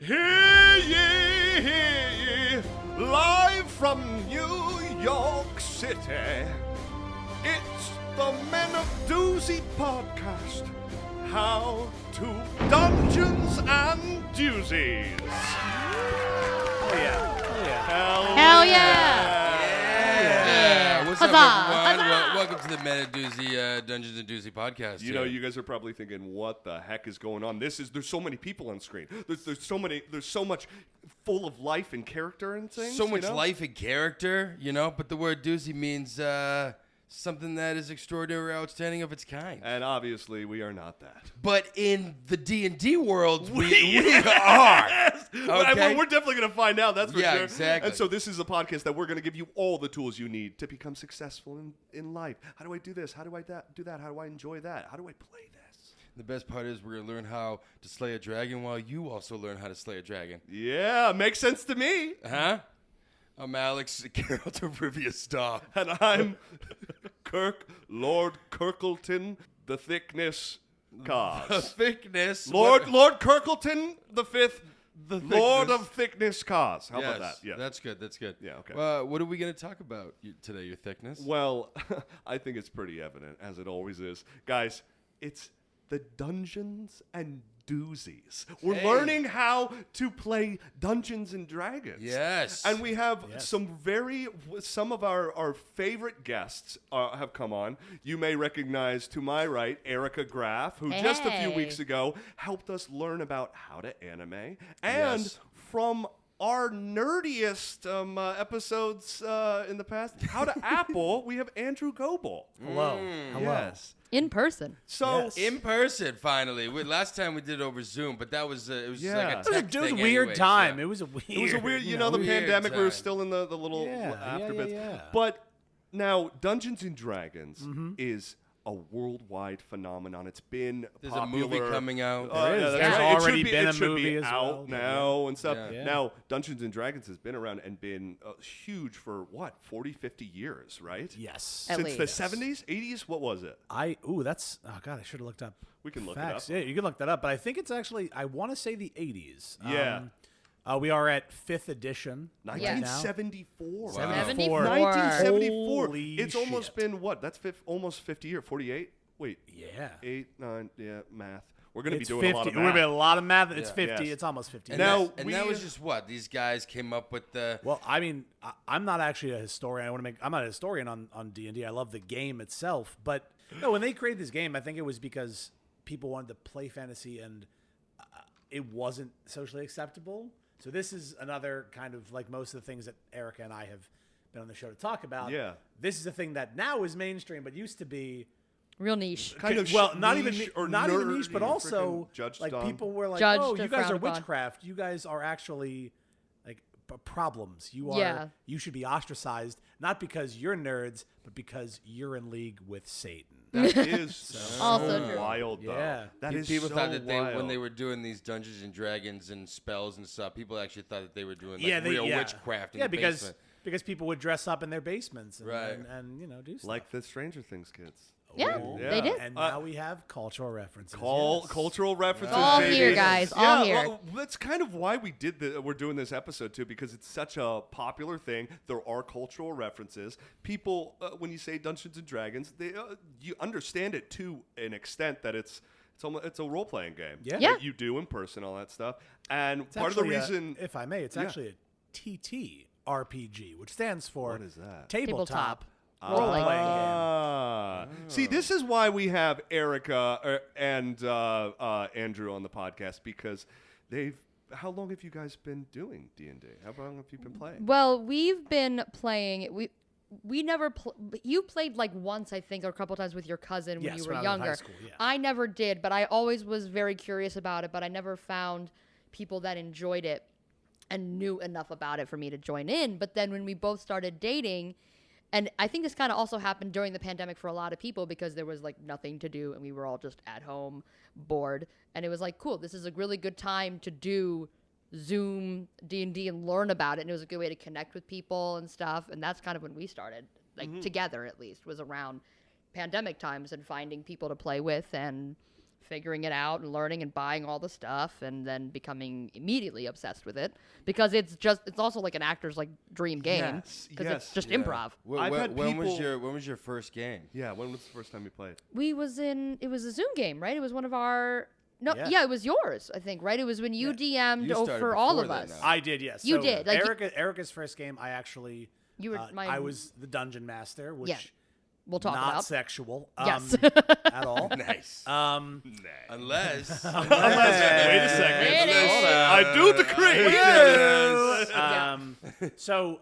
Hear ye, live from New York City. It's the Men of Doozy podcast. How to Dungeons and Doozies. Oh yeah. Oh yeah. Hell yeah. What's Huzzah. up, everyone? Huzzah. Welcome to the Men of Doozy Dungeons and Doozy podcast. You know, you guys are probably thinking, "What the heck is going on?" There's so many people on screen. There's so much full of life and character and things. So much life and character, but the word doozy means something that is extraordinary or outstanding of its kind. And obviously, we are not that. But in the D&D world, we are. Okay? We're definitely going to find out. That's for sure. Yeah, exactly. And so this is a podcast that we're going to give you all the tools you need to become successful in life. How do I do this? How do I do that? How do I enjoy that? How do I play this? The best part is we're going to learn how to slay a dragon while you also learn how to slay a dragon. Yeah, makes sense to me. Huh? I'm Alex, Geralt of Rivia Staub. And I'm Kirk, Lord Kirkleton, the Thickness Koz. The thickness. Lord Kirkleton, the Fifth, Lord of Thickness Koz. How about that? Yeah, that's good. That's good. Yeah, okay. What are we going to talk about today? Your thickness? Well, I think it's pretty evident, as it always is. Guys, it's the Dungeons and Doozies. We're learning how to play Dungeons and Dragons. Yes. And we have some of our favorite guests have come on. You may recognize to my right, Erika Graff, who just a few weeks ago helped us learn about how to anime. And from our nerdiest episodes in the past, How to Apple, we have Andrew Goebel. Hello. Yes. In person. So In person, finally. Last time we did it over Zoom, but that was it was like a It tech It was a thing weird anyway, time. so. It was a weird. it was a weird, the weird pandemic. We were time. still in the little afterbits. yeah. But now, Dungeons and Dragons is a worldwide phenomenon. It's been There's popular. a movie coming out. There is. that's There's right. already been it a should movie be as out well. now and stuff. Yeah. Now, Dungeons and Dragons has been around and been huge for 40, 50 years, right? Yes. At Since least. the 70s, 80s, what was it? That's God. I should have looked up. We can look it facts. up. Yeah, you can look that up. But I think it's actually. I want to say the 80s. Yeah. We are at 5th edition. right now. 1974. 74. 1974. Holy It's almost shit. been what? That's almost 50 years. 48. Wait. Yeah. 8, 9. Yeah, math. We're gonna It's be doing 50. a lot of We're gonna be a math. lot of math. It's Yeah. 50. Yes. It's almost 50. And Now, that was just what? These guys came up with the... Well, I mean, I'm not actually a historian. I'm not a historian on D&D. I love the game itself, but no, when they created this game, I think it was because people wanted to play fantasy and it wasn't socially acceptable. So this is another kind of like most of the things that Erika and I have been on the show to talk about. Yeah. This is a thing that now is mainstream, but used to be Real niche. Kind of not even niche or not even niche, but nerdy, also freaking judged like on. people were like, Judged "Oh, or you guys are frowned upon. witchcraft. You guys are actually like problems. You are. Yeah. You should be ostracized, not because you're nerds, but because you're in league with Satan." That is so Also true. wild, though. Yeah. That is People so thought that wild. when they were doing these Dungeons and Dragons and spells and stuff, people actually thought that they were doing real witchcraft in the basement. because people would dress up in their basements and, Right. and do stuff. Like the Stranger Things kids. Yeah, Oh, they did. And now we have cultural references. yes. Cultural references. All baby. here, guys. All here. Well, that's kind of why we're doing this episode too, because it's such a popular thing. There are cultural references. People, when you say Dungeons and Dragons, you understand it to an extent that it's a role playing game. Yeah. Yeah. That you do in person, all that stuff. And It's part of the actually reason, if I may, it's actually a TTRPG, which stands for What is that? Tabletop Rolling. Role-Playing Game. See, this is why we have Erika and Andrew on the podcast, because how long have you guys been doing D&D? How long have you been playing? Well, we've been playing. We never. You played like once, I think, or a couple times with your cousin when Yes, you were when I was in high younger. school, yeah. I never did, but I always was very curious about it. But I never found people that enjoyed it and knew enough about it for me to join in. But then when we both started dating. And I think this kind of also happened during the pandemic for a lot of people because there was like nothing to do and we were all just at home bored. And it was like, cool, this is a really good time to do Zoom D&D and learn about it. And it was a good way to connect with people and stuff. And that's kind of when we started, like together at least, was around pandemic times and finding people to play with and figuring it out and learning and buying all the stuff and then becoming immediately obsessed with it because it's also like an actor's like dream game because it's just improv. When was your first game? Yeah, when was the first time you played? It was a Zoom game, right? It was one of our it was yours, I think, right? It was when you DM'd for all of us. I did, yes. You did. Like, Erica's first game, I actually I was the dungeon master, which we'll talk not about. Sexual. Yes. At all. Nice. Unless. Wait a second. I do decree. So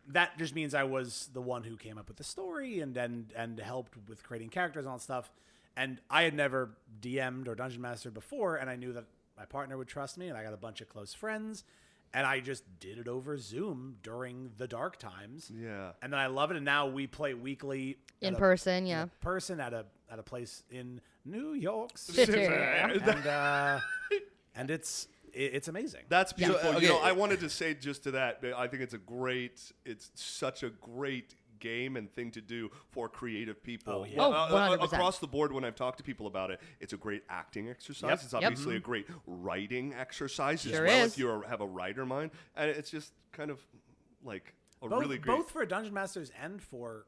that just means I was the one who came up with the story and helped with creating characters and all that stuff. And I had never DM'd or dungeon mastered before, and I knew that my partner would trust me, and I got a bunch of close friends. And I just did it over Zoom during the dark times. Yeah. And then I love it. And now we play weekly in person at a place in New York City. And it's amazing. That's beautiful. So, okay. You know, I wanted to say just to that, I think it's such a great game and thing to do for creative people. Oh, yeah. 100%. Across the board, when I've talked to people about it, it's a great acting exercise. Yep. It's obviously a great writing exercise Sure as well is. if you have a writer mind. And it's just kind of like really great. Both for dungeon masters and for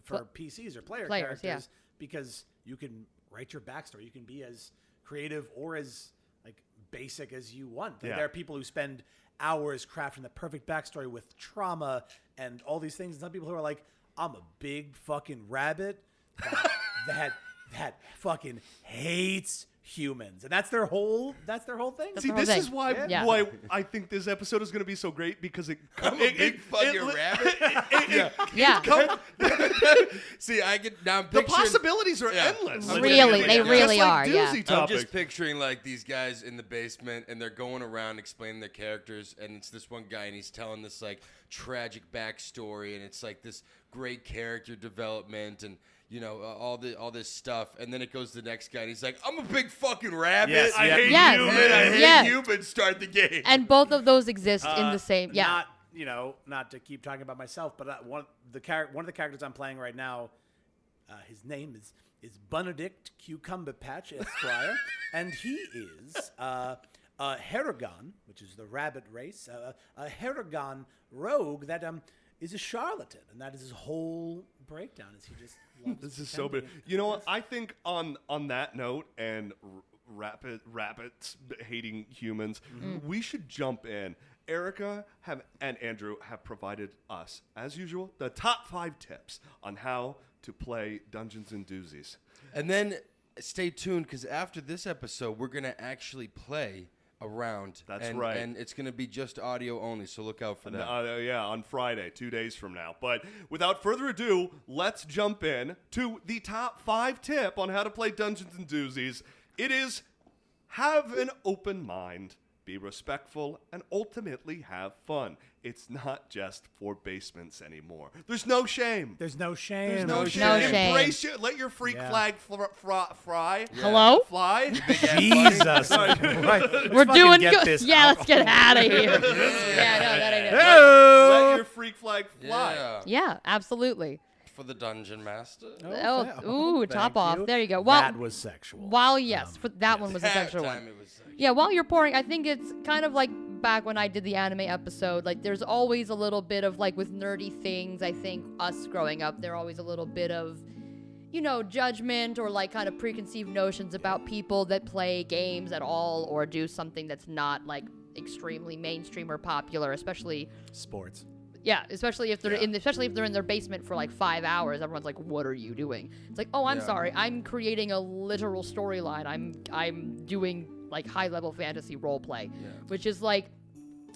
PCs or players, characters, because you can write your backstory. You can be as creative or as like basic as you want. Like, there are people who spend hours crafting the perfect backstory with trauma and all these things. And some people who are like, I'm a big fucking rabbit that fucking hates humans, and that's their whole thing. See, this is why I think this episode is going to be so great because I'm a big fucking rabbit. See, I'm the picturing possibilities are endless. Really, they really are. Doozy Yeah. topic. I'm just picturing like these guys in the basement and they're going around explaining their characters, and it's this one guy and he's telling this like tragic backstory, and it's like this great character development and all this stuff, and then it goes to the next guy and he's like, I'm a big fucking rabbit. Yes, I hate Yes. humans. I hate Yes. humans. Start the game. And both of those exist in the same. Yeah. Not to keep talking about myself, but one of the characters I'm playing right now, his name is Benedict Cucumber Patch Esquire, and he is a Heragon, which is the rabbit race, a Heragon rogue that is a charlatan, and that is his whole breakdown. Is he just loves This is so big. You know what? I think on that note and rabbits hating humans, we should jump in. Erika and Andrew have provided us, as usual, the top 5 tips on how to play Dungeons and Doozies. And then stay tuned because after this episode, we're going to actually play a round. That's right. And it's going to be just audio only, so look out for that. On Friday, 2 days from now. But without further ado, let's jump in to the top 5 tip on how to play Dungeons and Doozies. It is have an open mind, be respectful, and ultimately have fun. It's not just for basements anymore. There's no shame. There's no shame. There's no shame. No shame. Embrace it. Let your freak flag fly. Hello? Fly. Jesus. Right. We're doing get good. this Yeah, out. let's get out of here. Yeah, no, that ain't it. Let your freak flag fly. Yeah. Yeah, absolutely. For the Dungeon Master. Ooh, top off. you. There you go. That was sexual. While that one was a That sexual time one. it was sexual. Yeah, while you're pouring, I think it's kind of like back when I did the anime episode. Like, there's always a little bit of, like, with nerdy things, I think us growing up, there always a little bit of, judgment or, like, kind of preconceived notions about people that play games at all or do something that's not, like, extremely mainstream or popular, especially... Sports. Yeah, especially if they're in their basement for like 5 hours, everyone's like, "What are you doing?" It's like, "Oh, I'm sorry, I'm creating a literal storyline. I'm doing like high-level fantasy role play," which is like,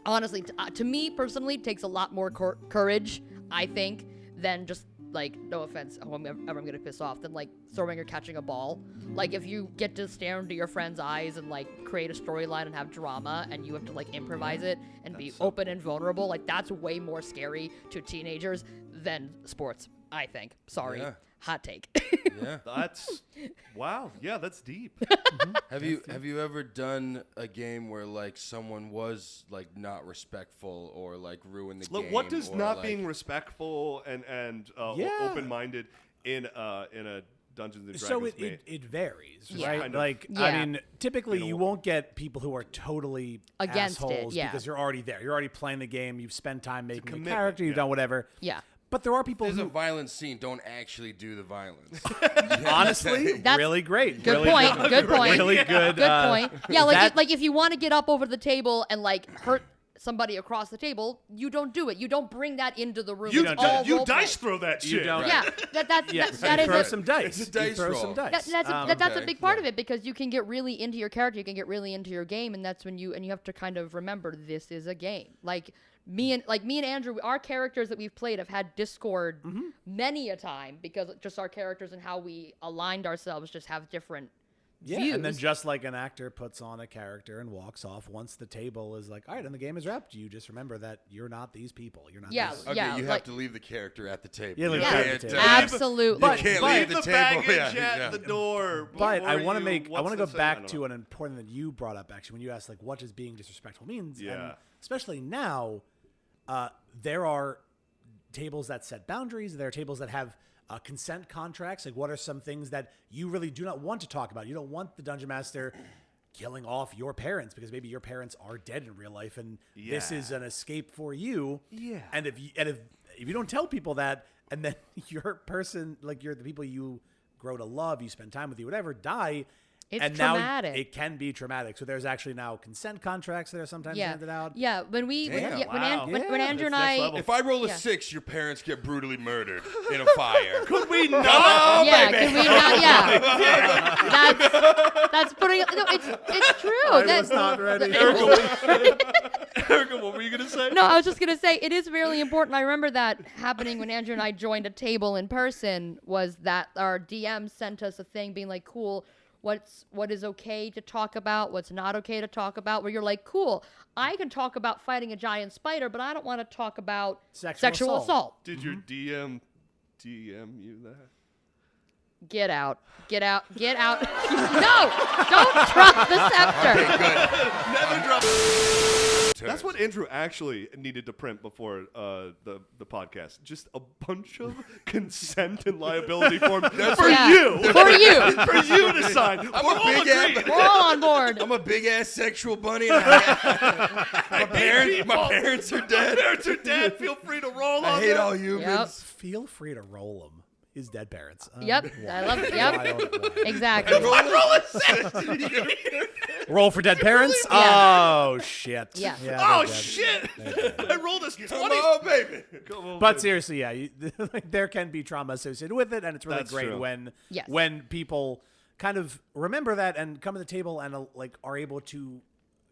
honestly, to me personally, takes a lot more courage, I think, than just like, no offense, I'm gonna piss off, than like throwing or catching a ball. Like, if you get to stare into your friend's eyes and like create a storyline and have drama, and you have to like improvise it and be open and vulnerable, like that's way more scary to teenagers than sports, I think. Sorry, hot take. Yeah. That's wow. Yeah, that's deep. Have you ever done a game where like someone was like not respectful or like ruined the Look, game? what does or, not like, being respectful and open-minded in a Dungeons and Dragons. So made. it varies, Yeah. right? Kind of. Like, Yeah. I mean, typically you won't get people who are totally Against it, assholes yeah. because you're already there. You're already playing the game. You've spent time making a commitment, character. You've yeah. done whatever. Yeah. But there are people There's a who, violent scene. Don't actually do the violence. honestly, That's- really great. Good really point. Good point. Really good. Good point. Yeah, like that- like if you want to get up over the table and like hurt somebody across the table, you don't do it. You don't bring that into the room. You, It's all you role play. dice throw that You shit. don't. Yeah, that Yeah, that is throw a, some dice. It's a dice you throw roll. some dice. that's a Okay, big part of yeah. it because you can get really into your character, you can get really into your game, and that's when you have to kind of remember this is a game. Like me and Andrew, our characters that we've played have had Discord many a time because just our characters and how we aligned ourselves just have different views. And then just like an actor puts on a character and walks off, once the table is like, all right, and the game is wrapped, you just remember that you're not these people. You're not Yeah. these. Okay, Yeah, you like- have to leave the character at the table. Yeah, leave You the character can't, at the table. Absolutely. You can't but- leave Leave the the table. baggage Yeah, at yeah. the door. But I before want to you- make. I what's want to the go saying? I back don't to know. an important that you brought up actually when you asked like what does being disrespectful means. Yeah. And especially now, there are tables that set boundaries. There are tables that have consent contracts. Like what are some things that you really do not want to talk about? You don't want the dungeon master killing off your parents because maybe your parents are dead in real life and this Yeah. is an escape for you. Yeah. And if you don't tell people that and then your person, like the people you grow to love, you spend time with, you whatever, die. It's and traumatic. now it can be traumatic. So there's actually now consent contracts that are sometimes handed out. Yeah, when we when, Damn. yeah, when, Wow. An- when Yeah, Andrew and that's next I level. If I roll a Yeah. 6, your parents get brutally murdered in a fire. Could we not? yeah, can we not? Yeah, that's putting. No, it's true. I That- was not ready. Erica, what were you gonna say? No, I was just gonna say it is really important. I remember that happening when Andrew and I joined a table in person. Was that our DM sent us a thing being like, "Cool, what is okay to talk about, what's not okay to talk about?" Where you're like, "Cool, I can talk about fighting a giant spider, but I don't want to talk about Sexual assault. Did your DM you that? Get out, get out, get out! No, don't drop the scepter. Never drop. That's what Andrew actually needed to print before the podcast. Just a bunch of consent and liability forms for Yeah, you. for you. For you to sign. I'm We're a all big agreed. ass. We're all on board. I'm a big ass sexual bunny. And my parents are My dead. parents are dead. Feel free to roll I on hate them. all humans. Yep. Feel free to roll them. His dead parents. Yep, I love it. Yep, Wild. exactly. I roll a 6. Roll for dead parents? Yeah. Oh, shit. Yeah. Oh, they're dead. shit. I rolled a 20. Come on, baby. Come on, But baby. seriously, yeah, like, there can be trauma associated with it, and it's really That's great true. Yes. when people kind of remember that and come to the table and like are able to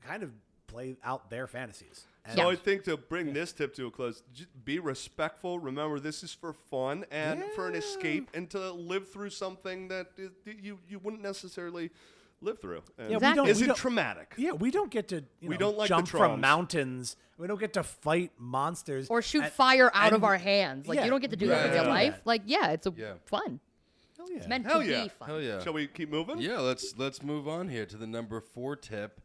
kind of play out their fantasies. And So I think to bring this tip to a close, just be respectful. Remember, this is for fun and for an escape, and to live through something that you wouldn't necessarily live through. And Yeah, Exactly. isn't traumatic. Yeah, we don't get to We don't like the jump from Troms. mountains. We don't get to fight monsters Or shoot and- fire out of and- our hands. Like yeah, you don't get to do that in right. real life. Yeah. Like it's Yeah. fun. Hell yeah. It's meant Hell to yeah. be fun. Hell yeah. Shall we keep moving? Yeah, let's move on here to the number 4 tip: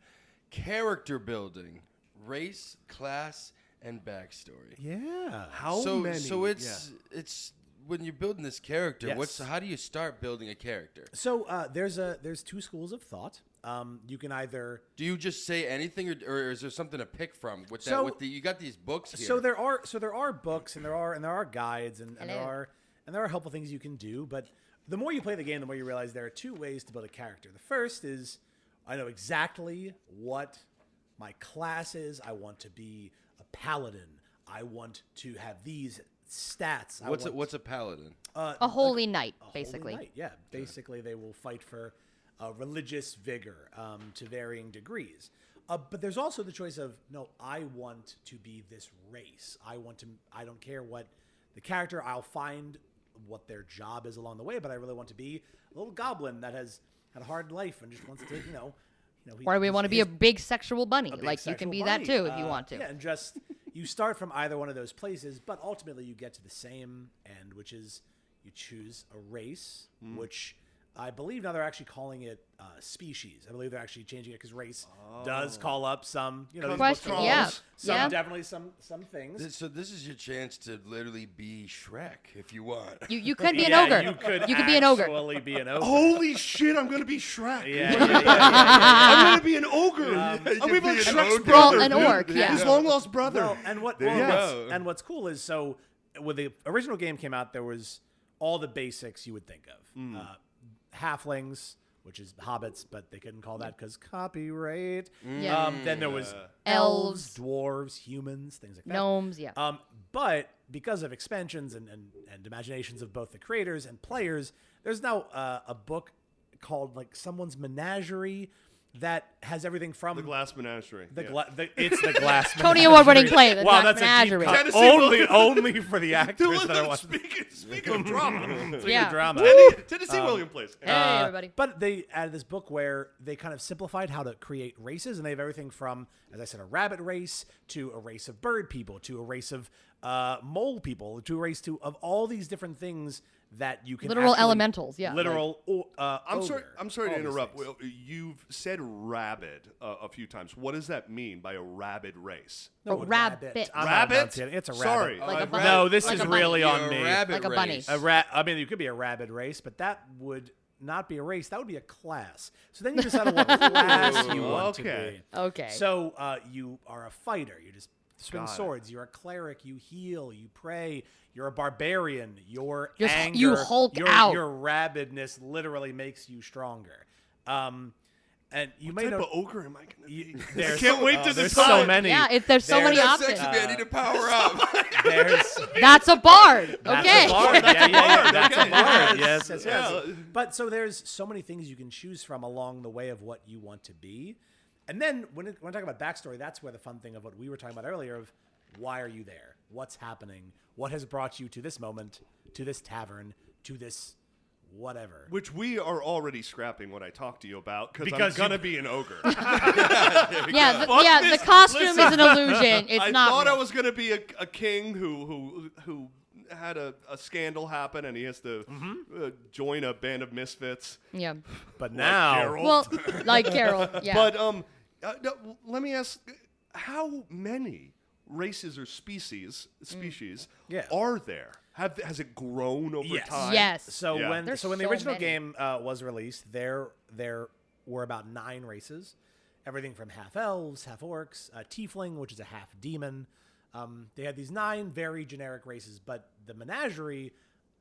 character building, race, class, and backstory. Yeah. How so many? so it's when you're building this character. Yes. How do you start building a character? So there's two schools of thought. You can either Do you just say anything, or is there something to pick from with that? So- With you got these books here. so there are books and there are guides and Hello. there are helpful things you can do. But the more you play the game, the more you realize there are two ways to build a character. The first is I know exactly what my class is. I want to be a paladin. I want to have these stats. What's a paladin? A holy knight, Holy basically. Knight, yeah. Basically, they will fight for religious vigor to varying degrees. But there's also the choice of, no, I want to be this race. I don't care what the character, I'll find what their job is along the way, but I really want to be a little goblin that has had a hard life and just wants to, Or we want to be a big sexual bunny. a big Like you can sexual be bunny. that too if you want to. Yeah, and just you start from either one of those places, but ultimately you get to the same end, which is you choose a race, which I believe now they're actually calling it species. I believe they're actually changing it because race does call up some, these Question, books are yeah. some definitely some things. So this is your chance to literally be Shrek if you want. You could be an ogre. You could be an ogre. actually be an ogre. Holy shit! I'm gonna be Shrek. Yeah. I'm gonna be an ogre. I'm gonna be like Shrek's ogre. brother. Well, an orc, dude. yeah. His long lost brother. Well, and what's cool is so when the original game came out, there was all the basics you would think of. Halflings, which is hobbits, but they couldn't call that because copyright. Yeah. Then there was Elves. dwarves, humans, things like that. Gnomes, yeah. But because of expansions and imaginations of both the creators and players, there's now a book called like Someone's Menagerie that has everything from The Glass Menagerie. it's the Glass Tony Menagerie. Award-winning play, The Wow, Glass that's Menagerie. a deep cut. Tennessee Only for the actors that are watching. Speaking of drama. Yeah. Drama. Tennessee William plays. Hey, everybody. But they added this book where they kind of simplified how to create races, and they have everything from, as I said, a rabbit race to a race of bird people to a race of mole people to a race of all these different things that you can Literal actually- elementals, yeah. Literal. I'm sorry to all these interrupt. things. Well, you've said rabid a few times. What does that mean by a rabid race? Oh, rabbit. I'm not Rabbit? enunciating. It's a rabbit. Sorry. Like a bunny. No, this Like is a bunny. really on You're me. a rabbit Like a bunny. race. I mean, you could be a rabid race, but that would not be a race. That would be a class. So then you decide on what class you want to Okay. be. Okay. So you are a fighter. You just swing Got it. swords. You're a cleric. You heal. You pray. You're a barbarian. Your Just- anger. you Hulk out. Your rabidness literally makes you stronger. And you may What type know. of ogre am I going to be? I There's can't wait to there's decide. so many. Yeah, there's so many There's- options. Sex with me, I need to power up. There's That's a bard. That's Okay. a bard. Yeah, that's Okay. a bard. Yes. Yes. Yeah. But so there's so many things you can choose from along the way of what you want to be. And then when I talk about backstory, that's where the fun thing of what we were talking about earlier of why are you there? What's happening? What has brought you to this moment, to this tavern, to this whatever? Which we are already scrapping what I talked to you about because I'm Because going to you- be an ogre. Yeah, Fuck the this. costume Listen, is an illusion. It's I not thought real. I was going to be a king who had a scandal happen and he has to join a band of misfits. Yeah. But Like now, Carol. Well, like Carol. Yeah. But no, let me ask, how many races or species Yeah. are there? Has it grown over Yes. time? yes. so Yeah. when There's so when the so original many. game was released, there were about 9 races, everything from half elves, half orcs, tiefling, which is a half demon. They had these 9 very generic races, but the menagerie,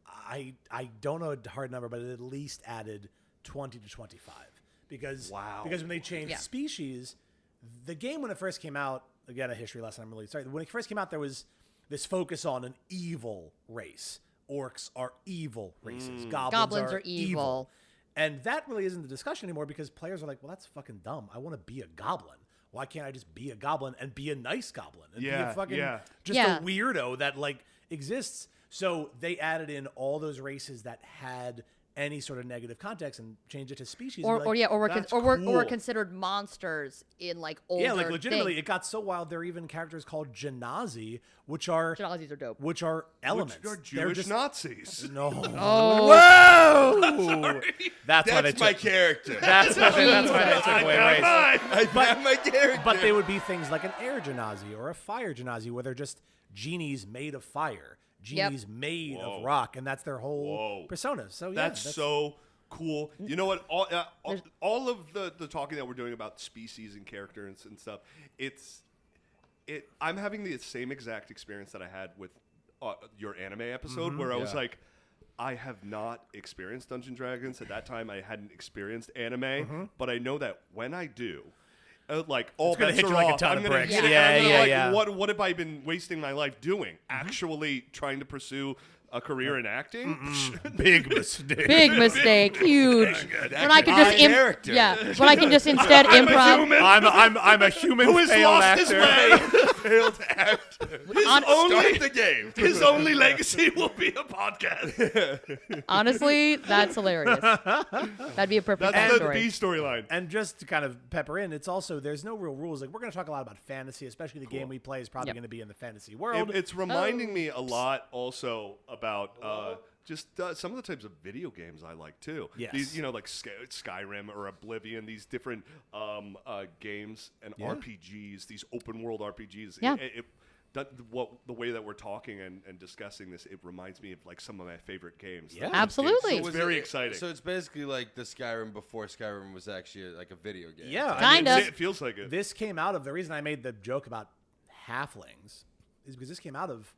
I don't know a hard number, but it at least added 20 to 25 because when they changed Yeah. species, the game when it first came out, again a history lesson. I'm really sorry. When it first came out, there was this focus on an evil race. Orcs are evil races. Goblins are evil. And that really isn't the discussion anymore because players are like, well, that's fucking dumb. I want to be a goblin. Why can't I just be a goblin and be a nice goblin and be a fucking just Yeah. a weirdo that like exists? So they added in all those races that had any sort of negative context and changed it to species. and be like, or we're "That's or cool." we're considered monsters in like older. Yeah, like legitimately, things. it got so wild. There are even characters called Genasi, which are Genazis are dope. which are elements. Which are They're Jewish just Nazis. no. Oh, Whoa! That's why they That's my took. character. That's why they took away race. I got my character. But they would be things like an air Genasi or a fire Genasi, where they're just genies made of fire, genies made of rock, and that's their whole persona. So yeah, That's so cool. You know what? All of the talking that we're doing about species and characters and stuff, I'm having the same exact experience that I had with your anime episode, where I was like, I have not experienced Dungeons & Dragons. At that time, I hadn't experienced anime, but I know that when I do, like all gonna bets hit are you like a off. ton I'm of gonna bricks. hit it, Yeah, and I'm gonna, yeah, like, yeah. What have I been wasting my life doing? Actually trying to pursue a career in acting? big mistake. big mistake, huge. When I can My just character. when I can just instead improv. I'm a human Who has failed lost actor. his way? failed actor. Start the game. His only legacy will be a podcast. Honestly, that's hilarious. That'd be a perfect That's the backstory. B storyline. And just to kind of pepper in, it's also there's no real rules. Like we're going to talk a lot about fantasy, especially the game we play is probably Yep. going to be in the fantasy world. It's reminding me a lot also about just some of the types of video games I like too. Yes. These, like Skyrim or Oblivion, these different games and Yeah. RPGs, these open world RPGs. Yeah. The way that we're talking and discussing this, it reminds me of like some of my favorite games. Yeah. Absolutely. It's very exciting. So it's basically like the Skyrim before Skyrim was actually like a video game. Yeah, Kinda. It feels like it. This came out of the reason I made the joke about halflings is because this came out of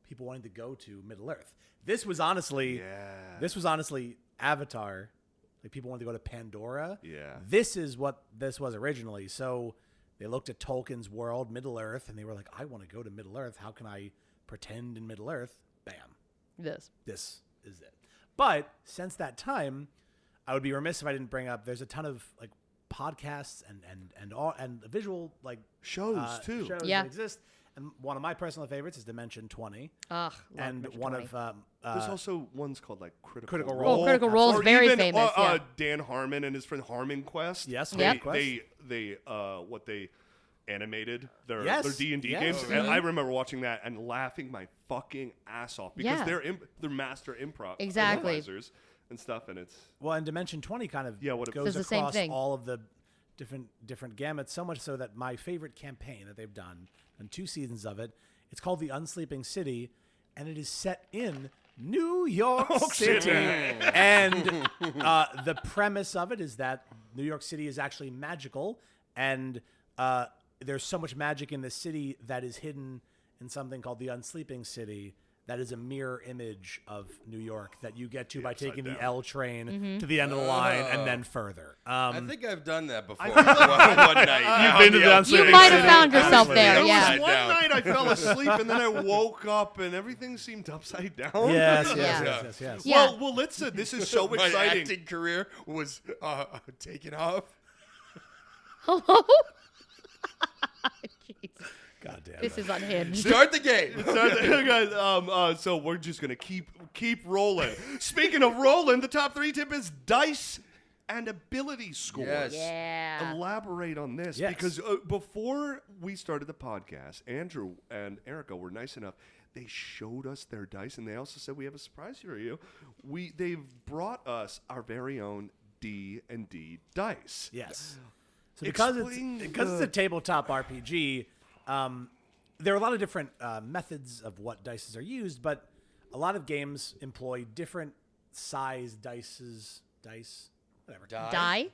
people wanting to go to Middle Earth. This was honestly Avatar. Like people wanted to go to Pandora. Yeah. This is what this was originally. So they looked at Tolkien's world, Middle Earth, and they were like, I want to go to Middle Earth. How can I pretend in Middle Earth? Bam. This. This is it. But since that time, I would be remiss if I didn't bring up there's a ton of like podcasts and visual like Shows, too. shows Yeah. that exist. And one of my personal favorites is Dimension 20. Ugh. And Dimension one 20. of There's also ones called like Critical Role. Role. Critical Role is Or very even, famous. Yeah. Dan Harmon and his friend Harmon Quest. Yes, they Harmon Quest. they animated their Yes, D&D yes. games. Oh, And I remember watching that and laughing my fucking ass off because Yeah. they're master Exactly. improvisers and stuff, and it's well, and Dimension 20 kind of what it- goes Does the same across thing. all of the different gamuts, so much so that my favorite campaign that they've done, and 2 seasons of it, it's called The Unsleeping City, and it is set in New York City. And the premise of it is that New York City is actually magical, and there's so much magic in the city that is hidden in something called the Unsleeping City. That is a mirror image of New York that you get to by taking the down. L train to the end of the line and then further. I think I've done that before. one night. You've been to the You Unsleeping might have City. found yourself there. There was Yeah. Upside one down. night I fell asleep and then I woke up and everything seemed upside down. Yes, yes, Yeah. yes, yes, yes. Yeah. Well, this is so My exciting. acting career was taken off. Hello? Jeez. God damn This it. is unhinged. Start the game. Guys, so we're just gonna keep rolling. Speaking of rolling, the top 3 tip is dice and ability scores. Yes. Yeah. Elaborate on this Yes. because before we started the podcast, Andrew and Erika were nice enough. They showed us their dice, and they also said we have a surprise for you. They've brought us our very own D&D dice. Yes. So because Explain it's a tabletop RPG, there are a lot of different methods of what dice are used, but a lot of games employ different size dice, whatever. Die?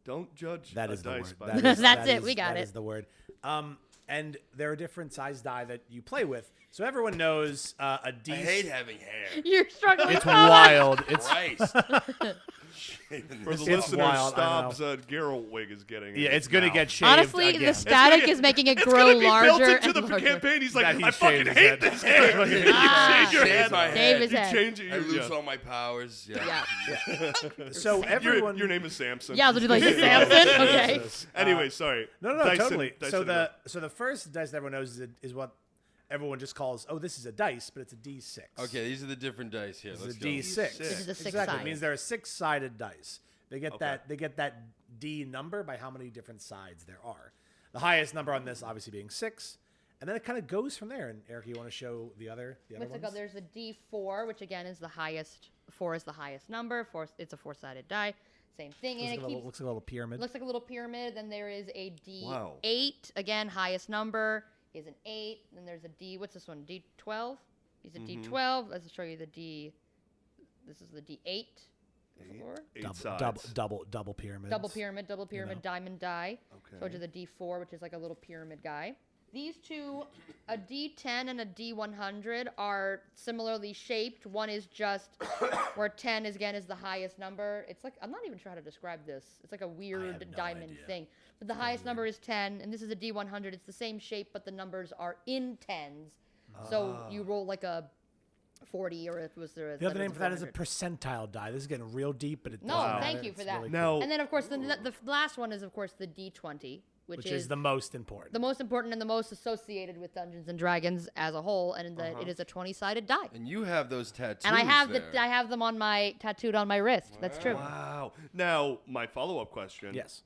Don't judge That a is the dice word. by That the- is- That's that it. is- We got That it. is the word. And there are different size die that you play with. So everyone knows a D. I hate having hair. You're struggling. It's wild. It's Christ. For the It's listeners, wild, I Staub's Geralt wig is getting. yeah, in it's his gonna mouth. get shaved. Honestly, again. the static is making it It's grow gonna be larger built into and the larger. campaign. He's like, That he I fucking shaved his hate head. this hair. You shave your Shave head. my Shave head. his You head. change it. I lose yeah. all my powers. Yeah. Yeah. So everyone. Your name is Samson. Yeah, I was gonna be like Samson. Okay. Anyway, sorry. No, Dice and- totally. dice So and the first dice that everyone knows is what everyone just calls, this is a dice, but it's a D6. Okay, these are the different dice here. It's Let's a go. D6. This is a six Exactly. sided. It means they're a 6-sided dice. They get Okay. that D number by how many different sides there are. The highest number on this obviously being 6, and then it kind of goes from there. And Erika, you want to show the other What's it ones? called? There's a D4, which again is the highest. 4 is the highest number. 4, it's a 4-sided die. Same thing, and it keeps Looks like a little pyramid. looks like a little pyramid. Then there is a D8. Wow. Again, highest number is an 8. Then there's a D. What's this one? D12. These are D12. Let's show you the D. This is the D8. Four. Eight sides. double pyramid. Double pyramid, diamond die. Okay. So which is a D4, which is like a little pyramid guy. These two, a D10 and a D100, are similarly shaped. One is just where 10 is again is the highest number. It's like, I'm not even sure how to describe this. It's like a weird no diamond idea. thing. But the highest number is 10, and this is a D100. It's the same shape, but the numbers are in tens. So you roll like a 40, or if it was there. The other name for that is a percentile die. This is getting real deep, but it No, doesn't thank matter. you It's for that. really Now, And then, of course, the last one is, of course, the D20, which which is the most important. the most important and the most associated with Dungeons and Dragons as a whole, and it is a 20-sided die. And you have those tattoos. And I have there. I have them on my tattooed on my wrist. That's true. Wow. Now, my follow-up question. Yes.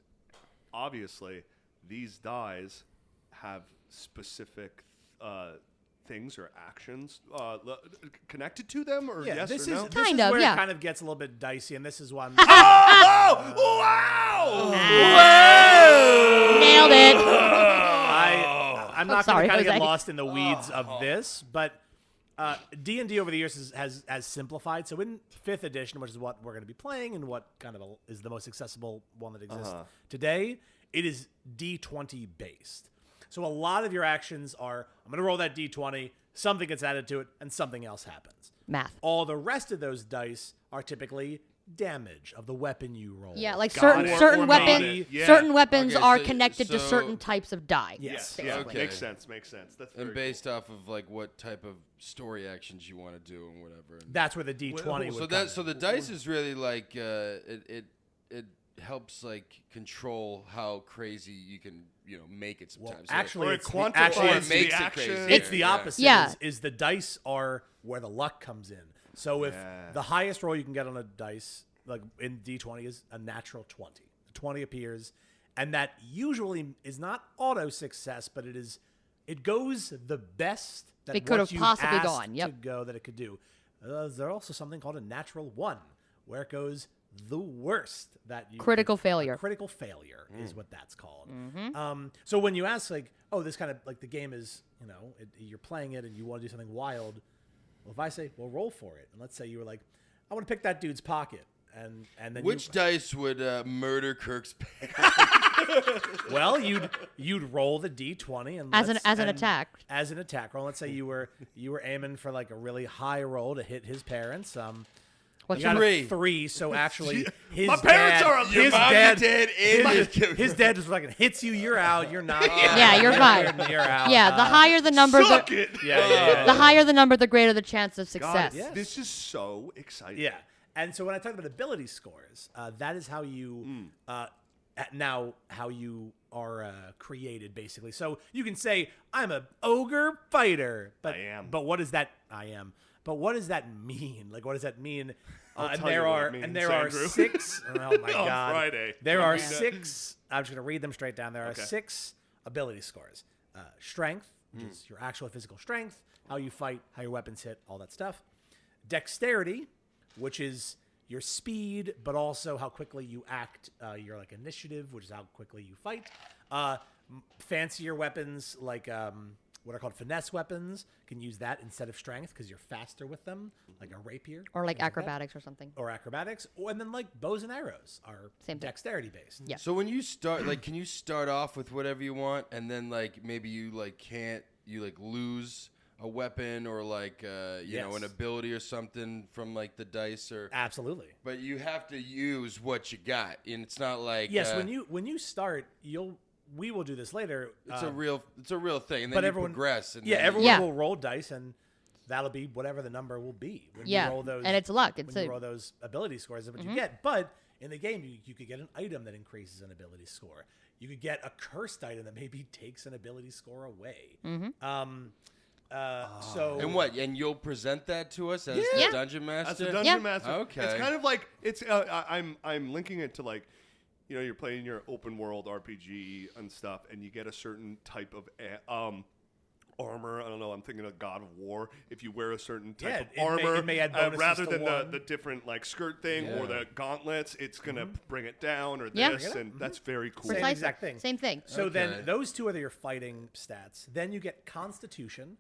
Obviously, these dies have specific things or actions connected to them, or yes this or no? is Kind this of, is where yeah. it kind of gets a little bit dicey, and this is why I'm. Oh! Wow! Nailed it. I'm not sorry, going to kind of get Jose. lost in the weeds of this, but D&D over the years has simplified. So in 5th edition, which is what we're going to be playing and what kind of is the most accessible one that exists today, it is D20 based. So a lot of your actions are, I'm going to roll that D20, something gets added to it, and something else happens. Math. All the rest of those dice are typically damage of the weapon you roll. Yeah, like Got certain it. weapons. Yeah. Certain weapons Okay, are so- connected to so- certain types of die. Yes. Yeah, basically. Okay. makes sense. That's very And based off of like what type of story actions you want to do and whatever. That's where the D20 So would that come so in. the dice is really like it helps like control how crazy you can make it Well, sometimes. actually, Or it it's quantifies actually the it's makes it action. crazy. It's the Yeah. opposite. Yeah. Is the dice are where the luck comes in. So if Yeah. the highest roll you can get on a dice, like in D20, is a natural 20. The 20 appears, and that usually is not auto success, but it goes the best that It could what have you've possibly asked gone, to yep. go that it could do. There's also something called a natural 1, where it goes the worst that you Critical failure. A critical failure is what that's called. So when you ask, like, oh, this kind of like the game is, you're playing it and you want to do something wild. Well, if I say, well, roll for it, and let's say you were like, I want to pick that dude's pocket, and then Which you, dice would murder Kirk's parents? well, you'd roll the D20 and As an attack. As an attack roll. Let's say you were aiming for like a really high roll to hit his parents. What's You got your a 3, so actually his My parents dad, are his your mom, dad, your dad, and his dad just fucking hits you. You're out. You're not. Yeah, you're fine. You're out. Yeah, the higher the number, Suck the, it. Yeah. the higher the number, the greater the chance of God, success. yeah. this is so exciting. Yeah. And so when I talk about ability scores, that is how you how you are created, basically. So you can say, I'm a ogre fighter. But, I am. But what does that what does that mean? Like, what does that mean? I'll And tell you there what are it means, and there are Andrew. 6. Oh my On god! Friday. There I'll are read that. 6. I'm just going to read them straight down. There are Okay. 6 ability scores. Strength, which is your actual physical strength, how you fight, how your weapons hit, all that stuff. Dexterity, which is your speed, but also how quickly you act. Your like initiative, which is how quickly you fight. Fancier weapons like what are called finesse weapons can use that instead of strength because you're faster with them, like a rapier Or like things that. acrobatics or something. Or acrobatics, and then like bows and arrows are Same thing. dexterity based. Yeah. So when you start, like, can you start off with whatever you want, and then like maybe you like can't lose a weapon or like you know, Yes. an ability or something from like the dice or. Absolutely. But you have to use what you got, and it's not like Yes, when you start, we will do this later. it's a real thing, and then but you everyone progress. And yeah, then everyone Yeah. will roll dice, and that'll be whatever the number will be. When Yeah, you roll those, and it's luck. When It's you roll those ability scores, that's what you get. But in the game, you could get an item that increases an ability score. You could get a cursed item that maybe takes an ability score away. So And what? And you'll present that to us as Yeah. the dungeon master. As a dungeon Yeah. master, Okay. it's kind of like it's. I'm linking it to like, you're playing your open world RPG and stuff, and you get a certain type of armor. I don't know. I'm thinking of God of War. If you wear a certain type Yeah, of it may- armor, it may add bonuses rather to than one. the different like skirt thing or Yeah. the gauntlets, it's gonna bring it down or Yeah. this, and that's very cool. Same Precisely. exact thing. Same thing. So Okay. then those two are your fighting stats. Then you get Constitution,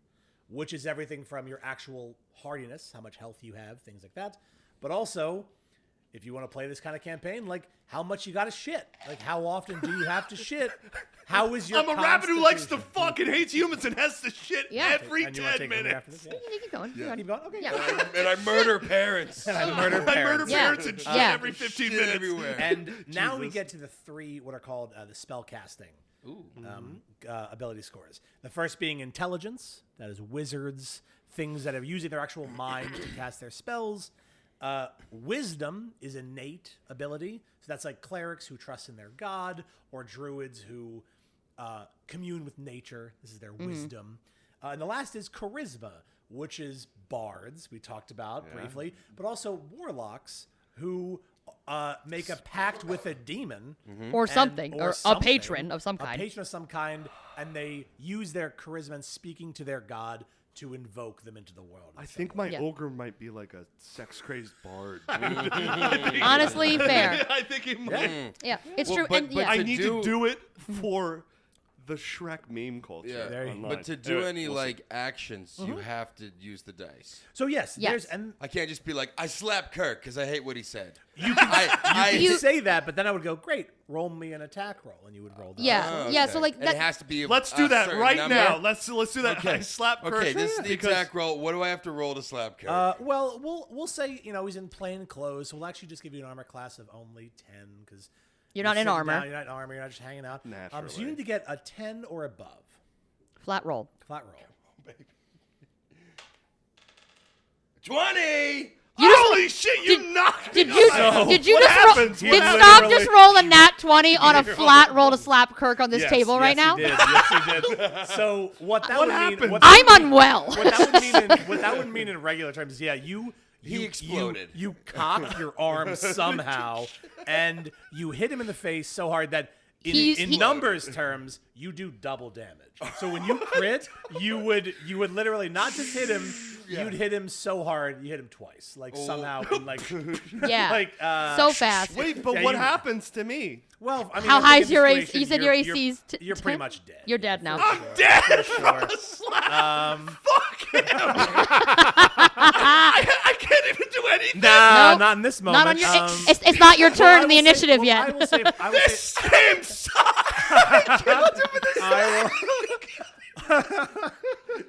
which is everything from your actual hardiness, how much health you have, things like that. But also, if you want to play this kind of campaign, like how much you got to shit. Like how often do you have to shit? How is your I'm a rabbit who likes to Constitution? fuck and hates humans and has to shit Yeah. every And you wanna 10 take over after minutes. this? Yeah. You keep going. Keep going. Keep going? Okay. Yeah. And I murder parents. I murder I murder parents. Yeah. parents and shit Yeah. every 15 Shit minutes. everywhere. And now we Jesus. get to the 3 what are called the spell casting Ooh. ability scores. The first being intelligence, that is wizards, things that are using their actual mind to cast their spells. Wisdom is innate ability, so that's like clerics who trust in their god, or druids who commune with nature. This is their wisdom. And the last is charisma, which is bards, we talked about briefly, but also warlocks who make a pact with a demon Or something. and- Or a something, patron of some a kind. patron of some kind, and they use their charisma and speaking to their god to invoke them into the world. I think my Yeah. ogre might be like a sex-crazy bard. Honestly, fair. I think he might. Yeah, it's Well, true. but- and but yeah. I need to do it for the Shrek meme culture. Yeah. There you go. online. But to do Yeah, any we'll see. like actions, you have to use the dice. So yes, Yes. there's and I can't just be like, I slapped Kirk because I hate what he said. you can You- say that, but then I would go, great, roll me an attack roll, and you would roll that. Yeah. Oh, Yeah, okay. so, like, And that- it has to be. Let's do that certain right number? now. Let's do that. Okay. I slap Kirk. Okay, this is the because- exact roll. What do I have to roll to slap Kirk? Well, we'll say he's in plain clothes. So we'll actually just give you an armor class of only 10 because You're not in armor. You're not in armor. You're not just hanging out. So you Naturally. need to get a 10 or above. Flat roll. Flat roll. 20. Holy shit! You knocked Did me you off. did you what just happens? roll, What did happens? Staub just roll a nat 20 on a flat roll to slap Kirk on this Yes, table right yes, now? He did. Yes, he did. So what that What would happened? mean? I'm unwell. What that would mean in regular terms is, yeah, he exploded. You cock your arm somehow, and you hit him in the face so hard that in numbers terms, you do double damage. So when you crit, you would literally not just hit him, you'd hit him so hard, you hit him twice, like somehow, like Yeah. like So fast. Wait, but Yeah, what you- happens to me? Well, I mean, How I think high in is your AC? situation, You said your you're- AC is you're pretty 10? much dead. You're dead now. I'm dead for from sure. a slap. Fuck him. I can't even do anything. Nah, Nope. not in this moment. Not on your. It's not your turn in the initiative yet. I will say, This game sucks. I can't do this. I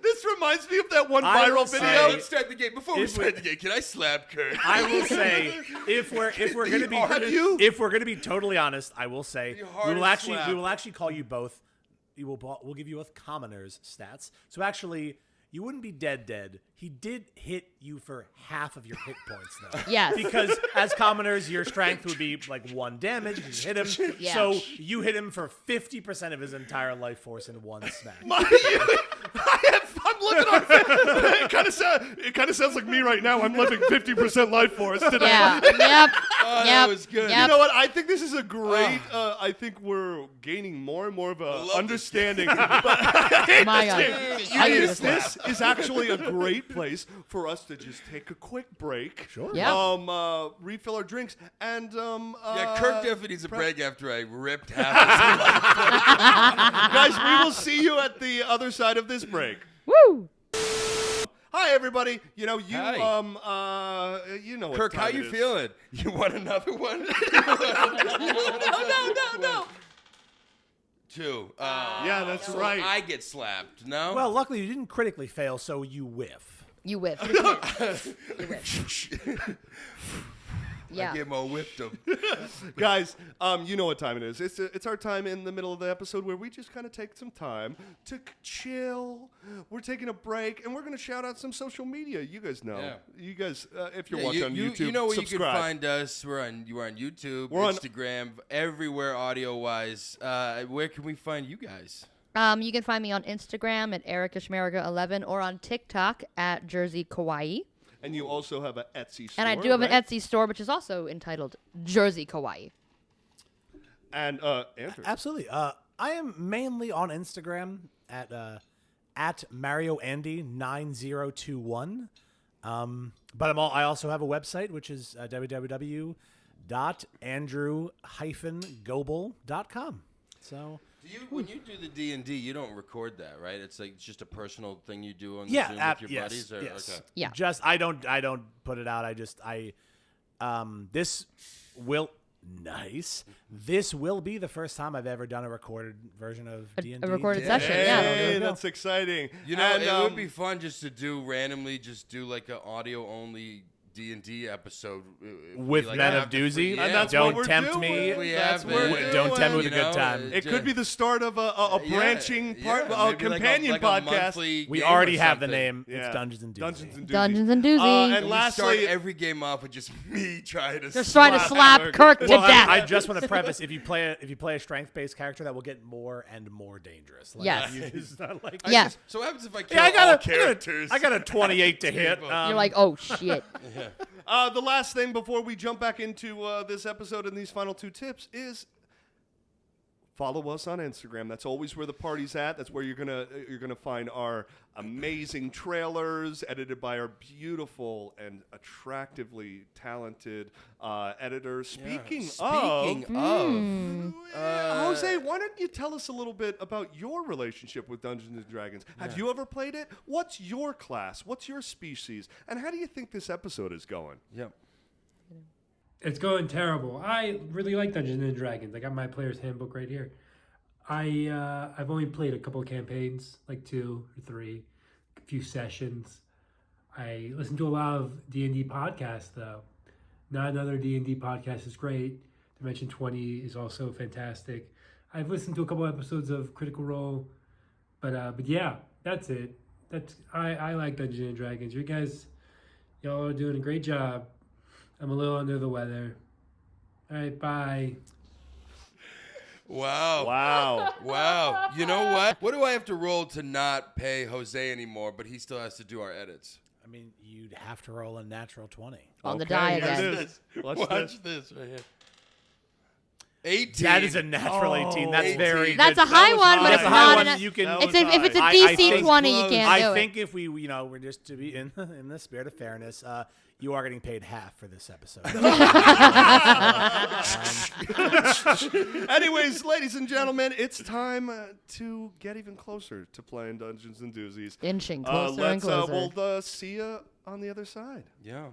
This reminds me of that one I will viral say- video. Let's start the game. Before we If we- start the game, can I slap Kirk? I will say, if we're gonna be Have you? if we're gonna be totally honest, I will say The we hardest slap. will actually call you both. We'll give you both commoners stats. So actually, you wouldn't be dead. He did hit you for half of your hit points though. Yes. Because as commoners, your strength would be like 1 damage. You hit him. Yeah. So you hit him for 50% of his entire life force in one smack. I'm living on. It kind of sounds like me right now. I'm living 50% life force today. Yeah. Yep. Oh, Yep. that was good. Yep. You know what? I think this is a great. I think we're gaining more and more of a love this understanding. My God. I do this one. This is actually a great place for us to just take a quick break. Sure. Yeah. Refill our drinks and Yeah, Kirk definitely needs a break after I ripped half his guys, we will see you at the other side of this break. Woo. Hi, everybody. You know you Hi. you know what Kirk, time how it you is. feeling? You want another one? No. 2. Yeah, that's so right. I get slapped. No. Well, luckily you didn't critically fail, so you whiff. You whiff. Yeah. I get more whipped him. Guys, you know what time it is. It's our time in the middle of the episode where we just kind of take some time to chill. We're taking a break, and we're going to shout out some social media. You guys know. Yeah. You guys, if you're Yeah, watching on YouTube, you know where subscribe. you can find us. We're on YouTube, We're on- Instagram, everywhere audio-wise. Where can we find you guys? You can find me on Instagram at Erika Schmeriga 11 or on TikTok at Jersey Kawaii. And you also have an Etsy store. And I do have right? an Etsy store, which is also entitled Jersey Kawaii. And Andrew. Absolutely. I am mainly on Instagram at MarioAndy9021. But I also have a website, which is www.andrew-goebel.com. So When you do the D&D, you don't record that, right? It's just a personal thing you do on yeah, Zoom with your yes, buddies? Or, yes. Okay. Yeah. Just I don't put it out. This will be the first time I've ever done a recorded version of D&D. A recorded Yeah. session, yeah. Hey, that's exciting. You know, and, it would be fun just to do like an audio-only D&D episode. With Men of Doozy? Yeah. And that's Don't what we're tempt doing. me. We That's have what it. we're Don't tempt me with doing. a good time. It could be the start of a branching part, a maybe companion like a podcast. monthly We game or already have the something. name. Yeah. It's Dungeons and Doozy. Dungeons and Doozy. And And we start lastly, every game off with just me trying to Just trying to slap Kirk to Well, death. I just want to preface: if you play a strength-based character, that will get more and more dangerous. Like, Yes. it's not like Yeah. So what happens if I kill Yeah, all characters? I got a 28 to hit. You're like, oh, shit. the last thing before we jump back into this episode and these final 2 tips is follow us on Instagram. That's always where the party's at. That's where you're gonna find our amazing trailers edited by our beautiful and attractively talented editor. Speaking of, Jose, why don't you tell us a little bit about your relationship with Dungeons and Dragons? Have you ever played it? What's your class? What's your species? And how do you think this episode is going? Yep. It's going terrible. I really like Dungeons and Dragons. I got my player's handbook right here. I've only played a couple of campaigns, like 2 or 3, a few sessions. I listen to a lot of D&D podcasts, though. Not Another D&D podcast is great. Dimension 20 is also fantastic. I've listened to a couple episodes of Critical Role, but yeah, that's it. I like Dungeons and Dragons. Y'all are doing a great job. I'm a little under the weather. All right, bye. Wow. You know what? What do I have to roll to not pay Jose anymore, but he still has to do our edits? I mean, you'd have to roll a natural 20. On the die again. Watch this right here. 18. That is a natural 18. That's 18. very good. That's a high one, but That's it's a high not one. enough. You can. If it's a I DC think 20, you can't do I it. think if we, we're just to be in the spirit of fairness, you are getting paid half for this episode. Anyways, ladies and gentlemen, it's time to get even closer to playing Dungeons and Doozies. Inching closer and closer. We'll see you on the other side. Yeah.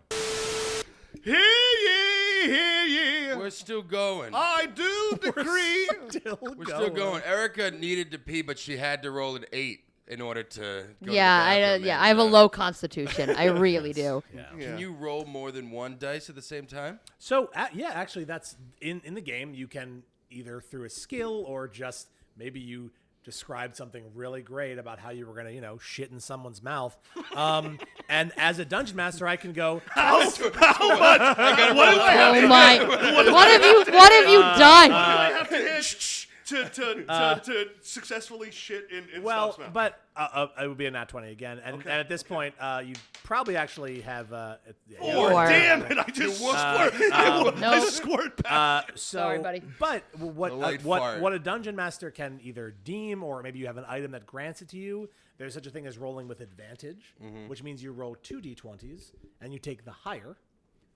Hear ye, hear ye. We're still going. I do decree. We're still going. Erika needed to pee, but she had to roll an 8 in order to go to the bathroom. I have a low constitution. I really do. Yeah. Can you roll more than 1 dice at the same time? So, actually, that's in the game. You can either through a skill or just maybe you described something really great about how you were going to, shit in someone's mouth. And as a dungeon master, I can go, How much? Oh my! What have you done? I have to hit to successfully shit in Staub's mouth. But it would be a nat 20 again. And at this point, you probably actually have... Four. Damn it, I just I squirt back. Sorry, buddy. But light fart. what a dungeon master can either deem, or maybe you have an item that grants it to you, there's such a thing as rolling with advantage, which means you roll 2 d20s and you take the higher.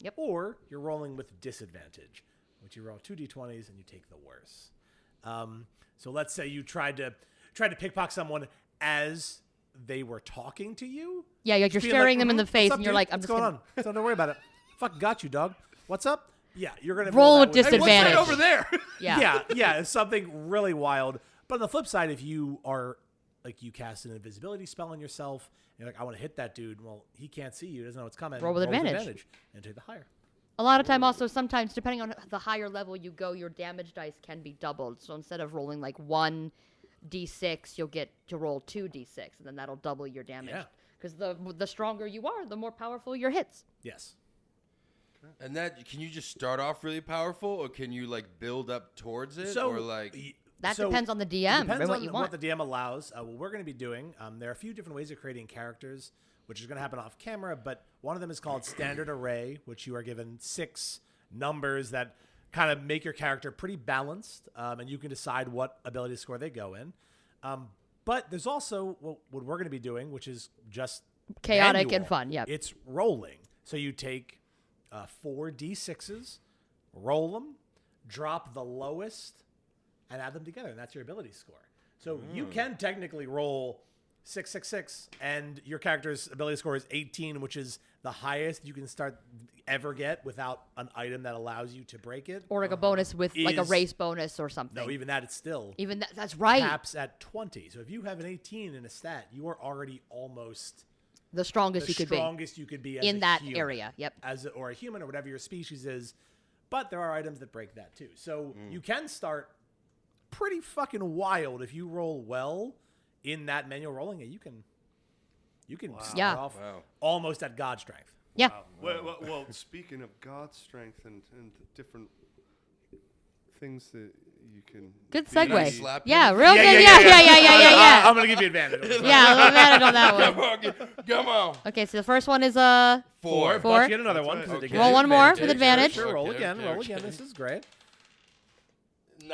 Yep. Or you're rolling with disadvantage, which you roll 2 d20s and you take the worse. So let's say you tried to pickpocket someone as they were talking to you. Yeah, you're Just being staring like, them in the "What's face, up, and you're dude? like, "I'm What's just going gonna on? So don't worry about it. Fucking got you, dog. What's up? Yeah, you're gonna Roll that with disadvantage. What's that over there? Yeah. It's something really wild. But on the flip side, if you are like you cast an invisibility spell on yourself, and you're like, I want to hit that dude. Well, he can't see you. He doesn't know what's coming. Roll with advantage. And take the higher. A lot of time, also sometimes depending on the higher level you go, your damage dice can be doubled. So instead of rolling like 1d6, you'll get to roll 2d6, and then that'll double your damage. Yeah. Because the stronger you are, the more powerful your hits. Yes. And can you just start off really powerful, or can you like build up towards it, So or like? That depends on the DM. Depends what on you what want. the DM allows. What we're going to be doing, there are a few different ways of creating characters, which is going to happen off camera, but one of them is called Standard Array, which you are given 6 numbers that kind of make your character pretty balanced, and you can decide what ability score they go in. But there's also what we're going to be doing, which is just Chaotic manual. and fun, yep. It's rolling. So you take 4 d6s, roll them, drop the lowest, and add them together, and that's your ability score. So you can technically roll 666, and your character's ability score is 18, which is the highest you can ever get without an item that allows you to break it. Or like a bonus with like a Is- race bonus or something. No, even that, it's still That's right. caps at 20. So if you have an 18 in a stat, you are already almost The strongest the you could be strongest you could be as in a that human. area. Yep. Or a human or whatever your species is. But there are items that break that too. So you can start pretty fucking wild if you roll well in that manual rolling. You can start Yeah. off Wow. almost at God strength. Yeah. Well, speaking of God's strength and different things that you can... Good be- segue. slap Yeah, him? real good. Yeah. I'm gonna give you advantage. Yeah, a little advantage on that one. Come on. Okay, so the first one is 4. Four. But you get another one. That's 'cause right. it Okay. roll gives one you more advantage. with advantage. Sure, roll Okay, again. okay, Roll okay. again. This is great.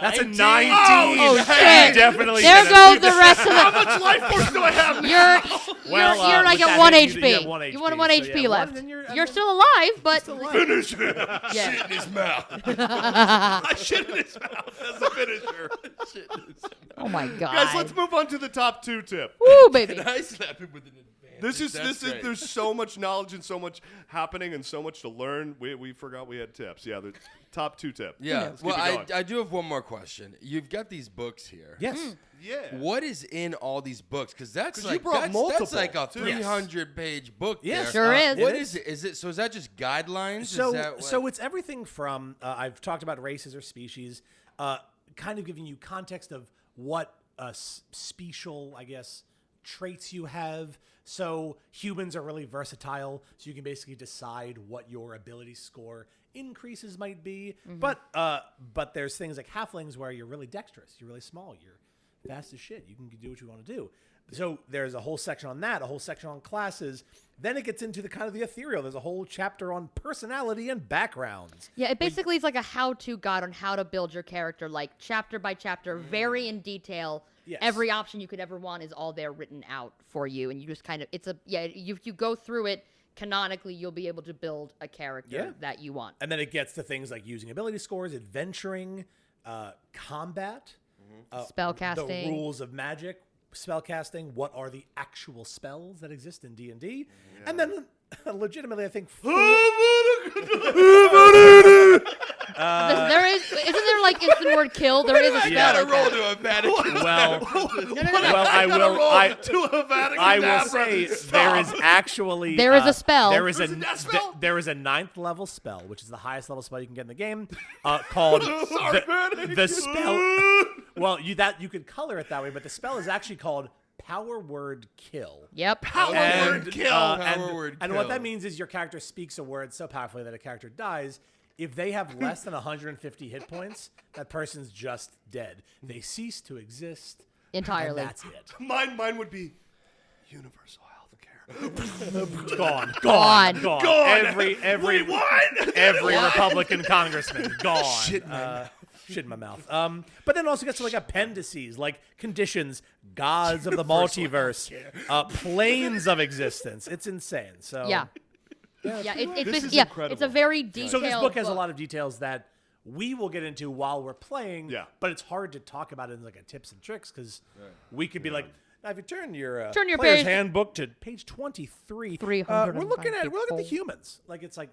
That's a 19? 19. Oh, Hey, shit. definitely. There goes the rest of How the. much life force do I have? You're like with at that 1 hit, HP. you have 1 HP. You want 1 So, HP yeah, left. and then You're still alive, but Finish him. yeah. Shit in his mouth. I shit in his mouth as a finisher. Shit in his mouth. Oh my god. Guys, let's move on to the top 2 tip. Woo, baby. And I slap him with an advantage. This is That's great. there's so much knowledge and so much happening and so much to learn. We forgot we had tips. Yeah, the top 2 tip. Yeah. Let's Well, keep it going. I do have one more question. You've got these books here. Yes. Yeah. What is in all these books? Because that's 'Cause you like brought that's multiple, like a too. 300-page book. Yes. there. Sure is. What It is it? Is it so? Is that just guidelines? So, is that so it's everything from I've talked about races or species, kind of giving you context of what special, I guess, traits you have. So humans are really versatile, so you can basically decide what your ability score increases might be. But there's things like halflings where you're really dexterous, you're really small, you're fast as shit. You can do what you want to do. So there's a whole section on that, a whole section on classes. Then it gets into the kind of the ethereal. There's a whole chapter on personality and backgrounds. Yeah, it basically is like a how-to guide on how to build your character, like chapter by chapter, very in detail. Yes. Every option you could ever want is all there written out for you, and you just kind of you go through it canonically, you'll be able to build a character that you want. And then it gets to things like using ability scores, adventuring, combat, Spellcasting. the rules of magic, spellcasting, what are the actual spells that exist in D&D. And then legitimately, I think Isn't there like instant word kill? There is a spell. Yeah. like roll that. to a Vatican. well, I will say there is actually There is a spell. There is Isn't that spell? there is a 9th level spell, which is the highest level spell you can get in the game, called the spell. Well, you could color it that way, but the spell is actually called Power Word Kill. Yep. Power word kill. Power word and what kill. that means is your character speaks a word so powerfully that a character dies. If they have less than 150 hit points, that person's just dead. They cease to exist. Entirely. And that's it. Mine would be universal healthcare. Gone. Every Wait, what? every Republican congressman gone. Shit in my mouth. But then also gets to like appendices, like conditions, gods of the multiverse, planes of existence. It's insane. So Yeah. Yeah, This is it's incredible. a very detailed. So this book has a lot of details that we will get into while we're playing. Yeah. But it's hard to talk about it in like a tips and tricks because we could be like, now if you turn your Turn your player's page- handbook to page 23, 305 we're looking at the people. humans. Like it's like.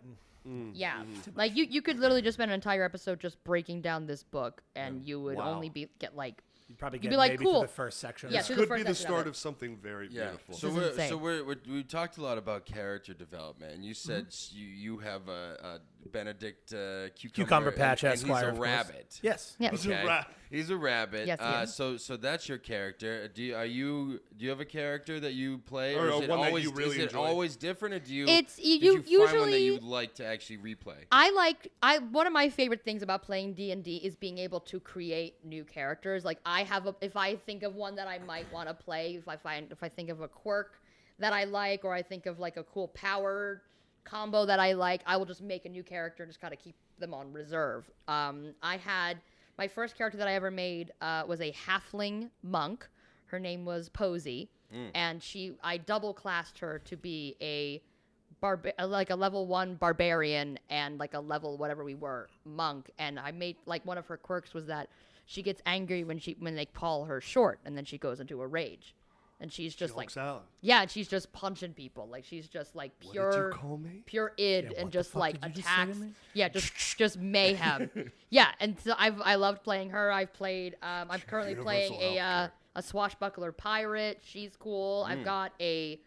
Yeah, like you could literally just spend an entire episode just breaking down this book, and you would only get like. You'd probably You'd get be like, maybe cool. for the first section. Yeah, This through the could first be the section of start it. of something very Yeah. beautiful. So This is insane. we talked a lot about character development, and you said you have a Benedict Cucumber Patch and Esquire, he's a of course. rabbit. Yes. Yeah. He's a Okay. rat. He's a rabbit. Yes, he is. So that's your character. Do you have a character that you play, Or is one it that you always really is it enjoy? always different, or do you? It's- did you you find one that usually- you would like to actually replay? One of my favorite things about playing D&D is being able to create new characters. Like if I think of one that I might want to play, if I think of a quirk that I like, or I think of like a cool power combo that I like, I will just make a new character and just kind of keep them on reserve. I had my first character that I ever made was a halfling monk. Her name was Posey, and I double classed her to be like a level 1 barbarian and like a level whatever we were monk. And I made like one of her quirks was that she gets angry when they call her short, and then she goes into a rage, and she's just like out. yeah, and she's just punching people, like she's just like What pure did you call me? pure id what and the just fuck like did you just say to attacks. me? Yeah, just mayhem. Yeah, and so I loved playing her. I've played. I'm currently playing Universal a swashbuckler pirate. She's cool. I've got a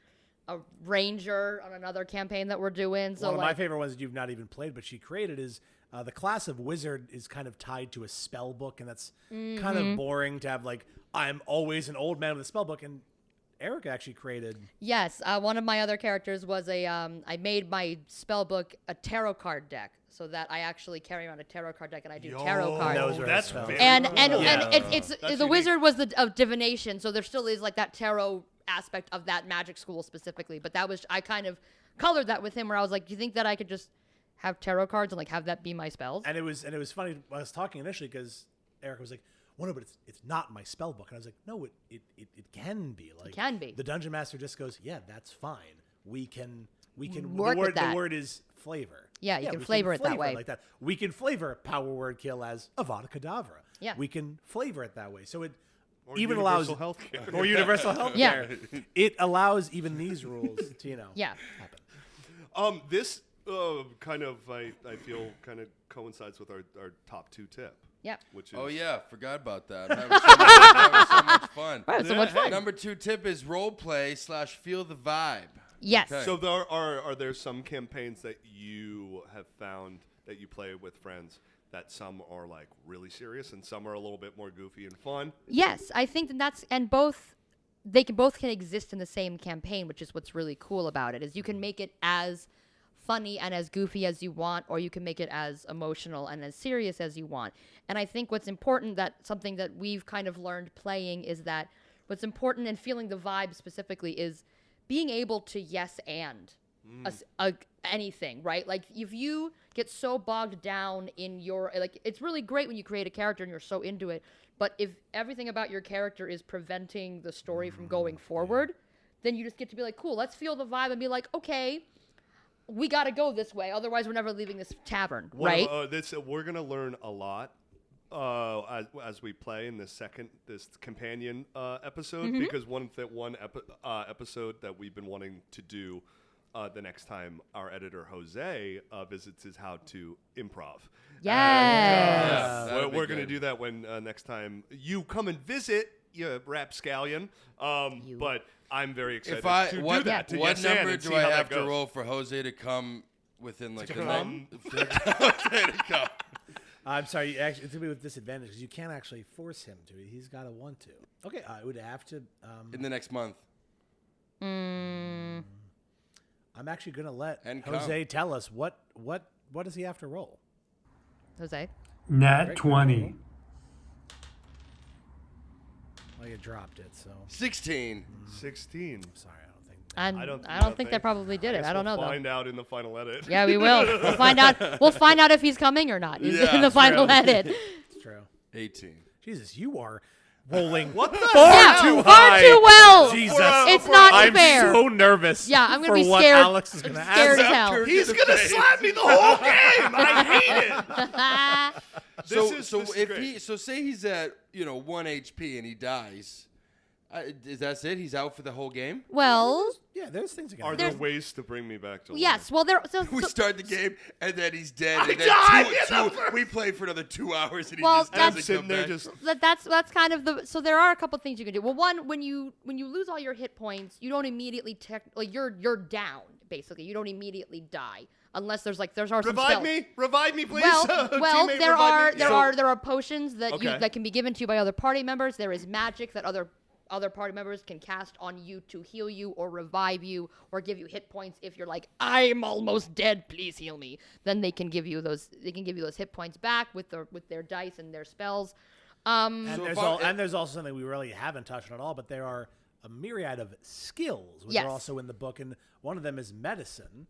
ranger on another campaign that we're doing. So One of my like, favorite ones that you've not even played, but she created is the class of wizard is kind of tied to a spell book, and that's kind of boring to have like, I'm always an old man with a spell book, and Erika actually created. yes, one of my other characters was I made my spell book a tarot card deck, so that I actually carry around a tarot card deck and I do tarot cards. Those are That's spells. very and Yeah. it's That's the unique. wizard was of divination, so there still is like that tarot aspect of that magic school specifically. But that was I kind of colored that with him, where I was like, do you think that I could just have tarot cards and like have that be my spells? And it was funny. I was talking initially because Erika was like, well, no, but it's not in my spell book. And I was like, no, it can be. Like, It can be. The dungeon master just goes, yeah, that's fine. We can Work with that. The word is flavor. Yeah, you can we flavor it that flavor way. like that. We can flavor power word kill as Avada Kedavra. Yeah. We can flavor it that way. So it Or even universal allows healthcare. or universal health Yeah. care. It allows even these rules to Yeah. happen. This kind of I feel kind of coincides with our top 2 tip. Yeah. Which is Oh yeah, forgot about that. I'm having so much fun. Right, so much fun. Number 2 tip is role play / feel the vibe. Yes. Okay. So are there some campaigns that you have found that you play with friends that some are like really serious and some are a little bit more goofy and fun? Yes, I think that's and both can exist in the same campaign, which is what's really cool about it. Is you can make it as funny and as goofy as you want, or you can make it as emotional and as serious as you want. And I think what's important, that something that we've kind of learned playing, is that what's important and feeling the vibe specifically is being able to yes and anything, right? Like if you get so bogged down in your, like, it's really great when you create a character and you're so into it, but if everything about your character is preventing the story from going forward, then you just get to be like, cool, let's feel the vibe and be like, okay, we got to go this way, otherwise we're never leaving this tavern, right? We're gonna learn a lot as we play in this companion episode, because one episode that we've been wanting to do the next time our editor Jose visits is how to improv. Yes. We're going to do that when next time you come and visit, you rapscallion. But I'm very excited to do that. To What yes and number and do see I how that have to goes. roll for Jose to come within like To the come? Jose to come. I'm sorry, it's going to be with disadvantage because you can't actually force him to. He's got to want to. Okay, I would have to. In the next month. I'm actually going to let And Jose tell us what does he have to roll. Jose? Nat Great. 20. Well, you dropped it, so 16. 16. sorry. I don't think. And I I don't think they probably did it. guess I don't know we'll though. find out in the final edit. Yeah, we will. We'll find out. We'll find out if he's coming or not. Is Yeah, in the final true. edit. It's true. 18. Jesus, you are rolling What the Yeah, too far high. too well. Jesus. It's not I'm fair. so nervous. Yeah, I'm gonna for be what scared. Alex is going to I'm scared ask. as hell. He's gonna slap me the whole game. I hate it. So say he's at 1 HP and he dies. That's it? He's out for the whole game? Well, Yeah, there's things you Are got. there ways to bring me back to life? yes. Well, there. So, We so- start the game and then he's dead. I and then die we play for another 2 hours and he Well, just And I'm doesn't sitting come there back. just. that's kind of the. So there are a couple things you can do. Well, one, when you lose all your hit points, you don't immediately you're down basically. You don't immediately die unless there's some Revive spells. me, please. Well, Teammate, there revive are me. there are potions that Okay. that can be given to you by other party members. There is magic that other party members can cast on you to heal you or revive you or give you hit points. If you're like, I'm almost dead, please heal me, then they can give you those. They can give you those hit points back with their dice and their spells. And, So there's if I- and there's also something we really haven't touched on at all, but there are a myriad of skills which Yes. are also in the book, and one of them is medicine.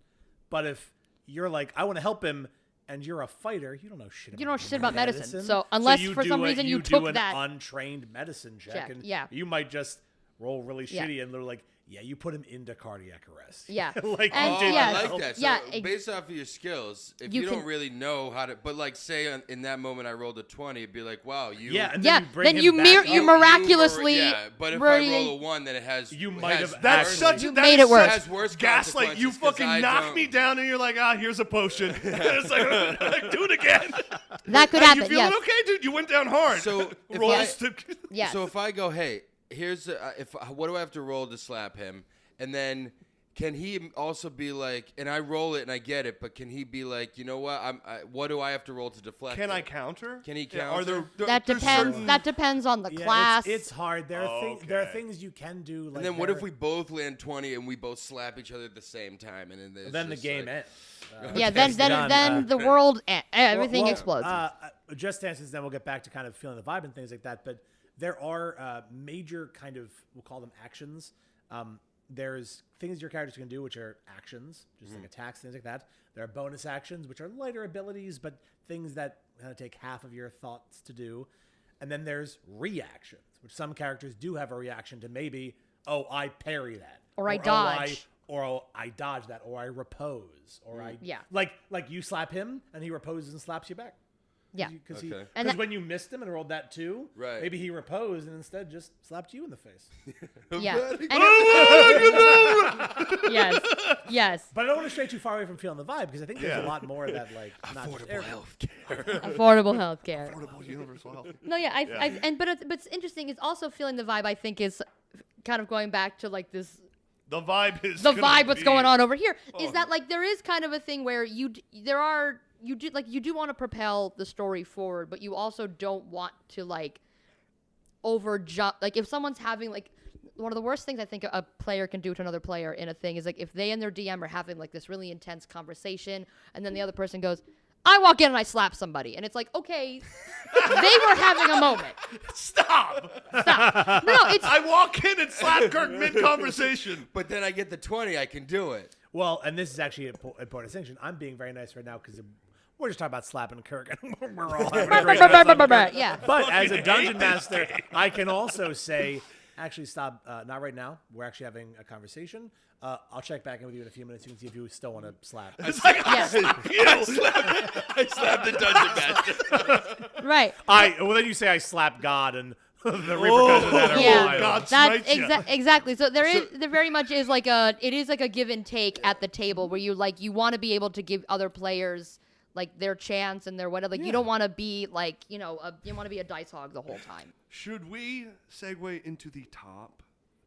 But if you're like, I want to help him, and you're a fighter, you don't know shit about You don't know shit about medicine. So unless you for do some a- reason you do took an that untrained medicine check, and yeah. you might just roll really Yeah. shitty, and they're like, yeah, you put him into cardiac arrest. Yeah. like And you Oh, did yes. I help. like that. So Yeah, based off of your skills, if You you, can- don't really know how to, but like say in that moment I rolled a 20, it'd be like, wow, you. Yeah, and Yeah, then you bring then him you back mirror- up. you miraculously Yeah, but if really- I roll a 1, then it has. You it might has have That's Worse. such. You that made is it worse. such Has worse gaslight. You consequences 'cause fucking I knock don't. me down, and you're like, here's a potion. It's like, do it again. that could Hey, happen. you feeling Yes. okay, dude? You went down hard. So, if rolls I- to. Yes. So if I go, hey, here's what do I have to roll to slap him, and then. Can he also be like, and I roll it and I get it, but can he be like, you know what? What do I have to roll to deflect? Can it? I counter? Can he Yeah, Are counter? That there's depends. certain- That depends on the Yeah, class. It's hard. There are there are Okay. things you can do. Like And then what if there- we both land 20 and we both slap each other at the same time, and then there's then the just game like, ends. yeah. Then done. then the world everything Well, explodes. Just dances. Then we'll get back to kind of feeling the vibe and things like that. But there are major kind of, we'll call them actions. There's things your characters can do, which are actions, just like attacks, things like that. There are bonus actions, which are lighter abilities, but things that kind of take half of your thoughts to do. And then there's reactions, which some characters do have a reaction to maybe, oh, I parry that. Or I dodge. I dodge that, or I repose, or I Yeah. like you slap him and he reposes and slaps you back. Yeah. Because And when you missed him and rolled that 2, Right. maybe he reposed and instead just slapped you in the face. Yeah. Yes. Yes. But I don't want to stray too far away from feeling the vibe because I think there's a lot more of that, like not just Affordable healthcare. Affordable universal health. No, yeah, but it's interesting. It's also feeling the vibe. I think is kind of going back to like this. The vibe is What's going on over here is that like there is kind of a thing where you do want to propel the story forward, but you also don't want to like over jump. Like if someone's having like one of the worst things I think a player can do to another player in a thing is like if they and their DM are having like this really intense conversation, and then the other person goes, I walk in and I slap somebody. And it's like, okay, they were having a moment. Stop. No, it's... I walk in and slap Kirk mid-conversation. But then I get the 20, I can do it. Well, and this is actually an important distinction. I'm being very nice right now because we're just talking about slapping Kirk and we're all having a great time. Yeah. But as a dungeon master, I can also say, actually, stop. Not right now. We're actually having a conversation. I'll check back in with you in a few minutes. You can see if you still want to slap. It's like, Yes. I slapped the dungeon master. Right. Well, then you say I slap God and the repercussions of that are Yeah. wild. God That's smites ya. exactly. So there very much is like it is like a give and take at the table where you want to be able to give other players like their chance and their whatever. Like you don't want to be like, you want to be a dice hog the whole time. Should we segue into the top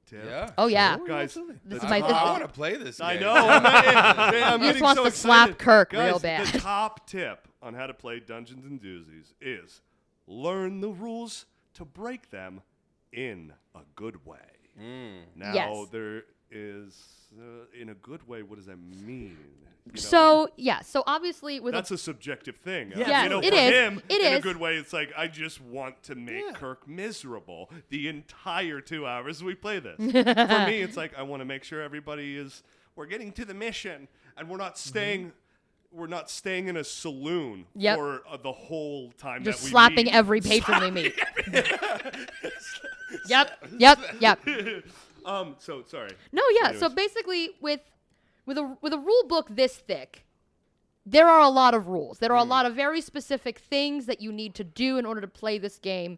tip? Yeah. Oh yeah. Guys, This the is my I want to play this game. I know. I'm He just getting wants so to excited. slap Kirk Guys, real bad. The top tip on how to play Dungeons and Doozies is learn the rules to break them in a good way. Now, Yes. there is, in a good way, what does that mean? So obviously with That's a subjective thing. Yes, for it is. him, It in a is. good way, it's like, I just want to make Kirk miserable the entire 2 hours we play this. For me, it's like, I want to make sure we're getting to the mission, and we're not staying in a saloon Yep. for the whole time just that we slapping meet. every patron we meet. Yep. So sorry. No, yeah. So Anyways. basically, with a rule book this thick, there are a lot of rules. There are a lot of very specific things that you need to do in order to play this game.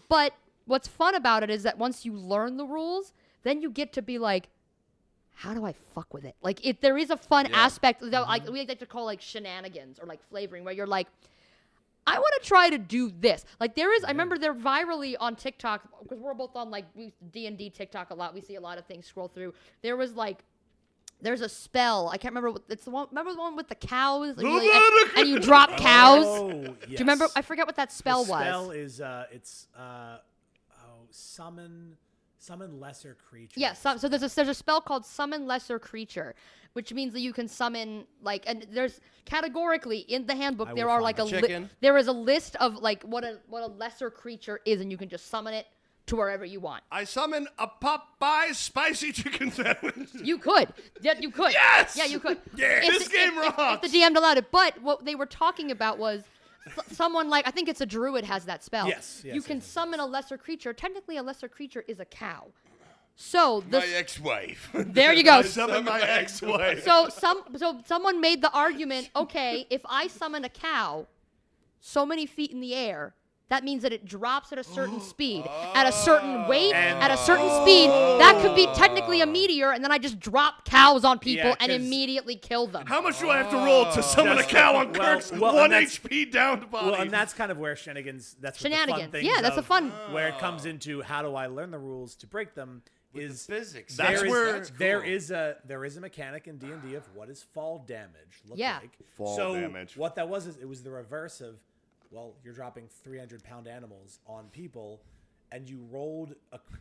But what's fun about it is that once you learn the rules, then you get to be like, how do I fuck with it? Like, if there is a fun aspect that like we like to call like shenanigans or like flavoring, where you're like, I want to try to do this. Like there is, I remember they're virally on TikTok because we're both on like D&D TikTok a lot. We see a lot of things scroll through. There's a spell. I can't remember. It's the one. Remember the one with the cows? And you drop cows. Oh, yes. Do you remember? I forget what that spell The was. spell is summon lesser creatures. Yeah. So there's a spell called Summon Lesser Creature, which means that you can summon like, and there's categorically in the handbook I there will are find like Chicken. there is a list of like what a lesser creature is, and you can just summon it to wherever you want. I summon a Popeye spicy chicken sandwich. You could. Yeah, you could. Yes! Yeah, you could. Yeah, this game rocks. If the DM allowed it. But what they were talking about was someone like, I think it's a druid has that spell. Yes, You can summon a lesser creature. Technically, a lesser creature is a cow. So My ex-wife. there you go. I summon my ex-wife. So someone made the argument, okay, if I summon a cow so many feet in the air, that means that it drops at a certain speed, at a certain weight, at a certain speed. That could be technically a meteor, and then I just drop cows on people Yeah, and 'cause- immediately kill them. How much do I have to roll to summon a cow on Kirk's and 1 that's- HP down body? Well, and that's kind of where shenanigans. That's what the fun Shenanigans. things Yeah, that's a of fun. where it comes into how do I learn the rules to break them is Physics. That's there is- where- That's cool. there is a mechanic in D&D of what does fall damage look Yeah. like. Fall so damage. what that was is it was the reverse of, well, you're dropping 300-pound animals on people, and you rolled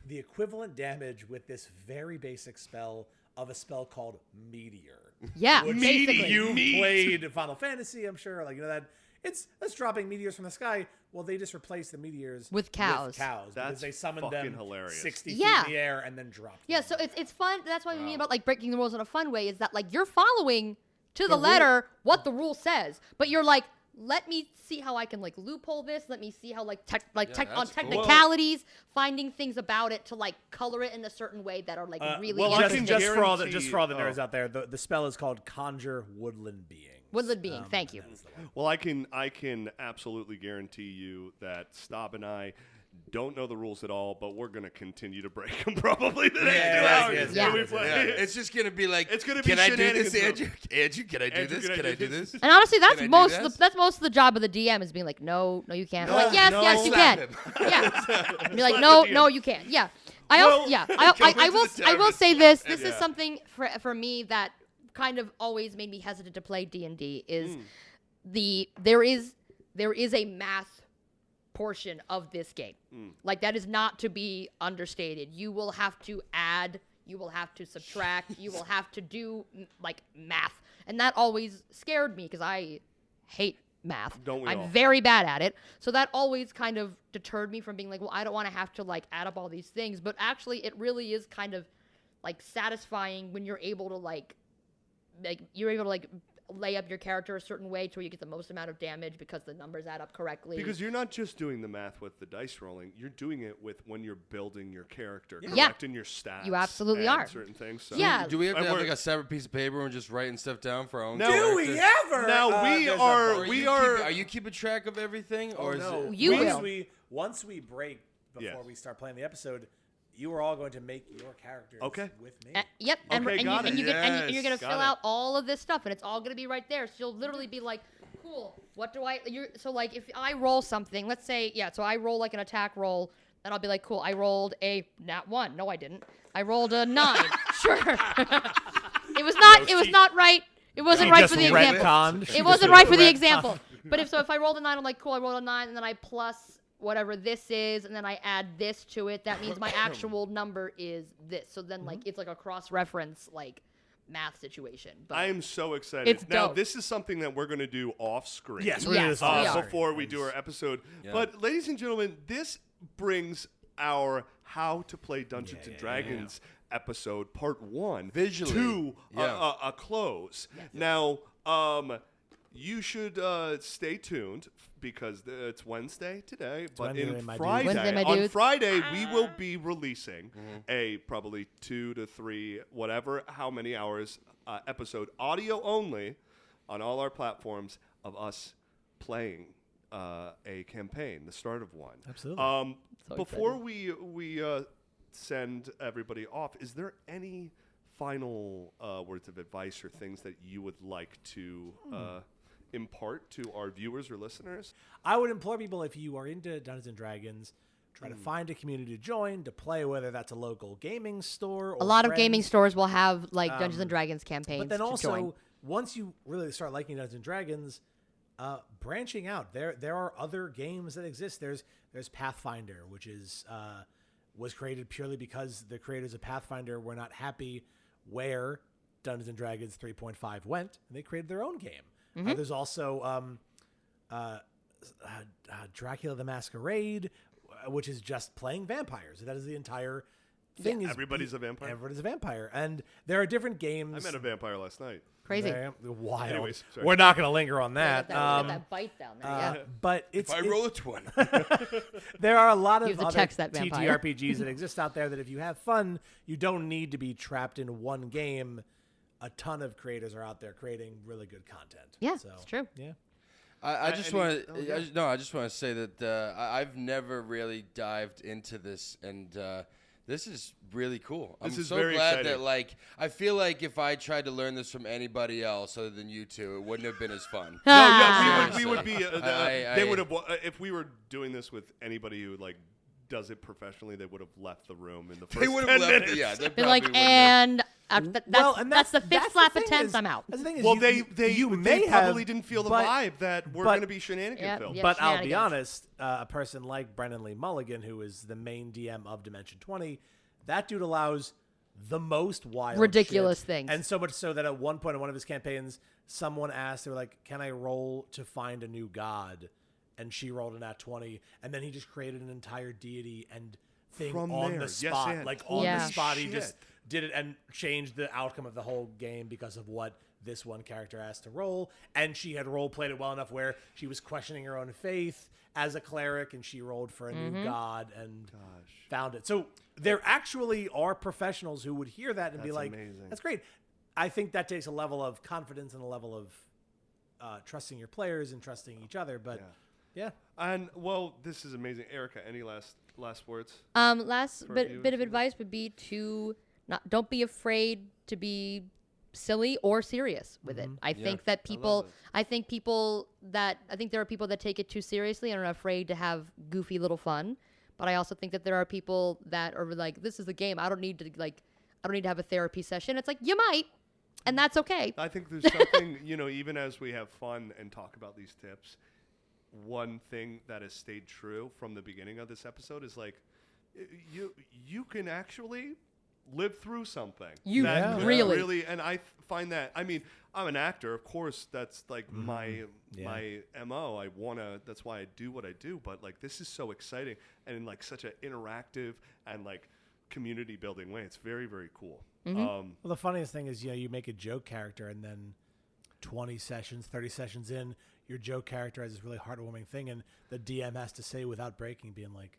the equivalent damage with this very basic spell of a spell called Meteor. Yeah, Which basically. you Meat. played Final Fantasy, I'm sure. Like, you know that it's dropping meteors from the sky. Well, they just replaced the meteors With cows. because That's they summoned fucking them hilarious. 60 Yeah. feet in the air and then dropped Yeah, them. so it's fun. That's what I mean about like breaking the rules in a fun way is that like you're following to the letter what the rule says, but you're like, let me see how I can like loophole this. Let me see how on that's cool. technicalities, finding things about it to like color it in a certain way that are like really well, I interesting. can just for all the guarantee- nerds out there, the spell is called Conjure Woodland Beings. Woodland Being. Thank you. Well, I can absolutely guarantee you that Staub and I don't know the rules at all, but we're gonna continue to break them probably the next 2 hours. yes, when we yes, play. Yeah, it's just gonna be like, It's gonna be can I do this, shenanigans, Andrew? Andrew, can I do Andrew, this? can I do this? And honestly, that's Can I do most this? that's most of the job of the DM is being like, no, you can't. No, like, yes, no. yes, you Slap can. him. Yeah. Be like, Slap no, the no, DM. you can't. Yeah. I will say this. This is something for me that kind of always made me hesitant to play D&D is there is a math portion of this game. Like that is not to be understated. You will have to add, you will have to subtract, you will have to do like math. And that always scared me because I hate math. Don't we I'm all? very bad at it. So that always kind of deterred me from being like, well, I don't want to have to like add up all these things. But actually it really is kind of like satisfying when you're able to like lay up your character a certain way to where you get the most amount of damage because the numbers add up correctly. Because you're not just doing the math with the dice rolling, you're doing it with when you're building your character, Yeah. correcting your stats. You absolutely and are. certain things. So. Yeah. Do we have to And have we're- like a separate piece of paper and just writing stuff down for our own? No. Do we character? ever? Now Are you keeping track of everything, Oh, or is no. it? You will. Once we break before Yes. we start playing the episode, you are all going to make your characters with me. Yep, and, Okay, and, got you, it. and, you get, and you're gonna Got fill it. out all of this stuff, and it's all gonna be right there. So you'll literally be like, "Cool, what do I?" So like, if I roll something, let's say, so I roll like an attack roll, then I'll be like, "Cool, I rolled a nat 1." No, I didn't. I rolled a 9. Sure. It was not. It was not right. It wasn't right for the example. It wasn't right for the example. But if I rolled a 9, I'm like, cool, I rolled a 9, and then I plus whatever this is, and then I add this to it. That means my actual number is this. So then, like, it's like a cross-reference, like, math situation. But I am so excited. It's Now, dope. this is something that we're going to do off screen. Yes, we're Yes, doing this we all are. Before we do our episode. Yeah. But, ladies and gentlemen, this brings our How to Play Dungeons and Dragons episode, part 1, Visually. to Yeah. a close. Now, you should stay tuned because it's Wednesday today. But Wednesday, in my dude. Friday, Wednesday, my on dude. Friday, we will be releasing a probably 2 to 3, whatever, how many hours episode, audio only, on all our platforms of us playing a campaign, the start of one. Absolutely. So Before we send everybody off, is there any final words of advice or things that you would like to impart to our viewers or listeners? I would implore people, if you are into Dungeons and Dragons, try to find a community to join, to play, whether that's a local gaming store or a lot of friends. gaming stores will have, like, Dungeons and Dragons campaigns But then to also, join. once you really start liking Dungeons and Dragons, branching out. There are other games that exist. There's Pathfinder, which is was created purely because the creators of Pathfinder were not happy where Dungeons and Dragons 3.5 went, and they created their own game. There's also Dracula the Masquerade, which is just playing vampires. That is the entire thing. Everybody's a vampire? Everybody's a vampire, and there are different games. I met a vampire last night. Crazy. Wild. Anyways, sorry. We're not going to linger on Get that. that bite down there. Yeah. But it's If I roll a 20. there are a lot You of have to other text that vampire. TTRPGs that exist out there that if you have fun, you don't need to be trapped in one game. A ton of creators are out there creating really good content. Yeah, So, it's true. Yeah. I just any- want oh, to. yeah. I just want to say that I've never really dived into this, and this is really cool. This I'm is so very glad exciting. that, like, I feel like if I tried to learn this from anybody else other than you two, it wouldn't have been as fun. No, Ah. yeah, we would be. I- They would have if we were doing this with anybody who like does it professionally. They would have left the room in the first They would 10 have left. minutes. Yeah, they They're like, probably wouldn't have. and and that's the fifth that's slap thing attempt. is- I'm out. that's the thing is Well, you they may have, probably didn't feel the but- vibe that we're but- going to be shenanigan Yep, filled. yep. But I'll be shenanigans. honest, a person like Brendan Lee Mulligan, who is the main DM of Dimension 20, that dude allows the most wild, Ridiculous shit. things. And so much so that at one point in one of his campaigns, someone asked, they were like, "Can I roll to find a new god?" And she rolled an at 20, and then he just created an entire deity and thing From on there. the Yes, spot, and like on Yeah. the spot. He shit. just did it and changed the outcome of the whole game because of what this one character asked to roll. And she had role played it well enough where she was questioning her own faith as a cleric, and she rolled for a new god and found it. So there actually are professionals who would hear that and be like, amazing. that's great. I think that takes a level of confidence and a level of trusting your players and trusting each other. But yeah. And well, this is amazing. Erika, any last words? Last For bit viewers of advice would be to don't be afraid to be silly or serious with it. I think that people I think there are people that take it too seriously and are afraid to have goofy little fun. But I also think that there are people that are like, this is a game. I don't need to have a therapy session. It's like, you might, and that's okay. I think there's something, even as we have fun and talk about these tips, one thing that has stayed true from the beginning of this episode is like, you can actually live through something. You really, and I find that, I mean, I'm an actor, of course, that's like my MO. That's why I do what I do, but like, this is so exciting and in like such an interactive and like community building way. It's very, very cool. Well, the funniest thing is, you make a joke character and then 20 sessions, 30 sessions in, your joke character has this really heartwarming thing, and the DM has to say without breaking, being like,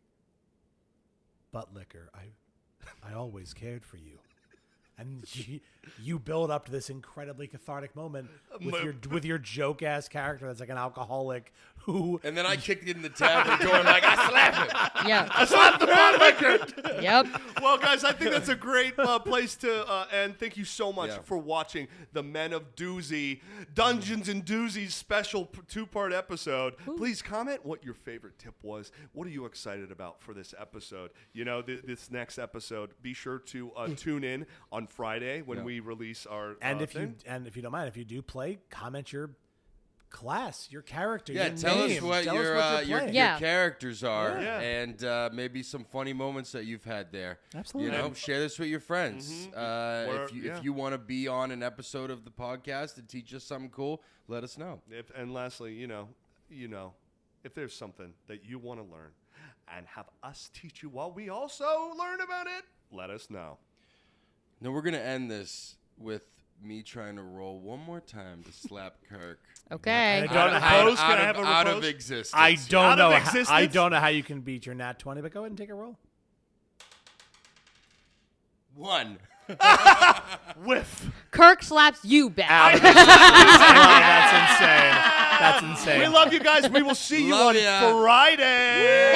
butt liquor, I always cared for you. And you build up to this incredibly cathartic moment with your joke ass character that's like an alcoholic who. And then I kicked in the tavern door and like, I slapped him. Yeah. I slapped the butt liquor. Yep. Well, guys, I think that's a great place to end. Thank you so much for watching the Men of Doozy, Dungeons and Doozy's special 2-part episode. Please comment what your favorite tip was. What are you excited about for this episode? This next episode, be sure to tune in on Friday when we release our if you don't mind, if you do play, comment your class, your character, your tell name. us what Tell your us what you're playing. characters are, Yeah. and maybe some funny moments that you've had there. Absolutely. Share this with your friends. If you want to be on an episode of the podcast and teach us something cool, let us know. And lastly, if there's something that you want to learn and have us teach you while we also learn about it, let us know. Now we're gonna end this with me trying to roll one more time to slap Kirk. Okay. Out of existence. I don't Out of know. existence? I don't know how you can beat your nat 20, but go ahead and take a roll. 1. Whiff. Kirk slaps you back. That's insane. That's insane. We love you guys. We will see you Love on ya. Friday.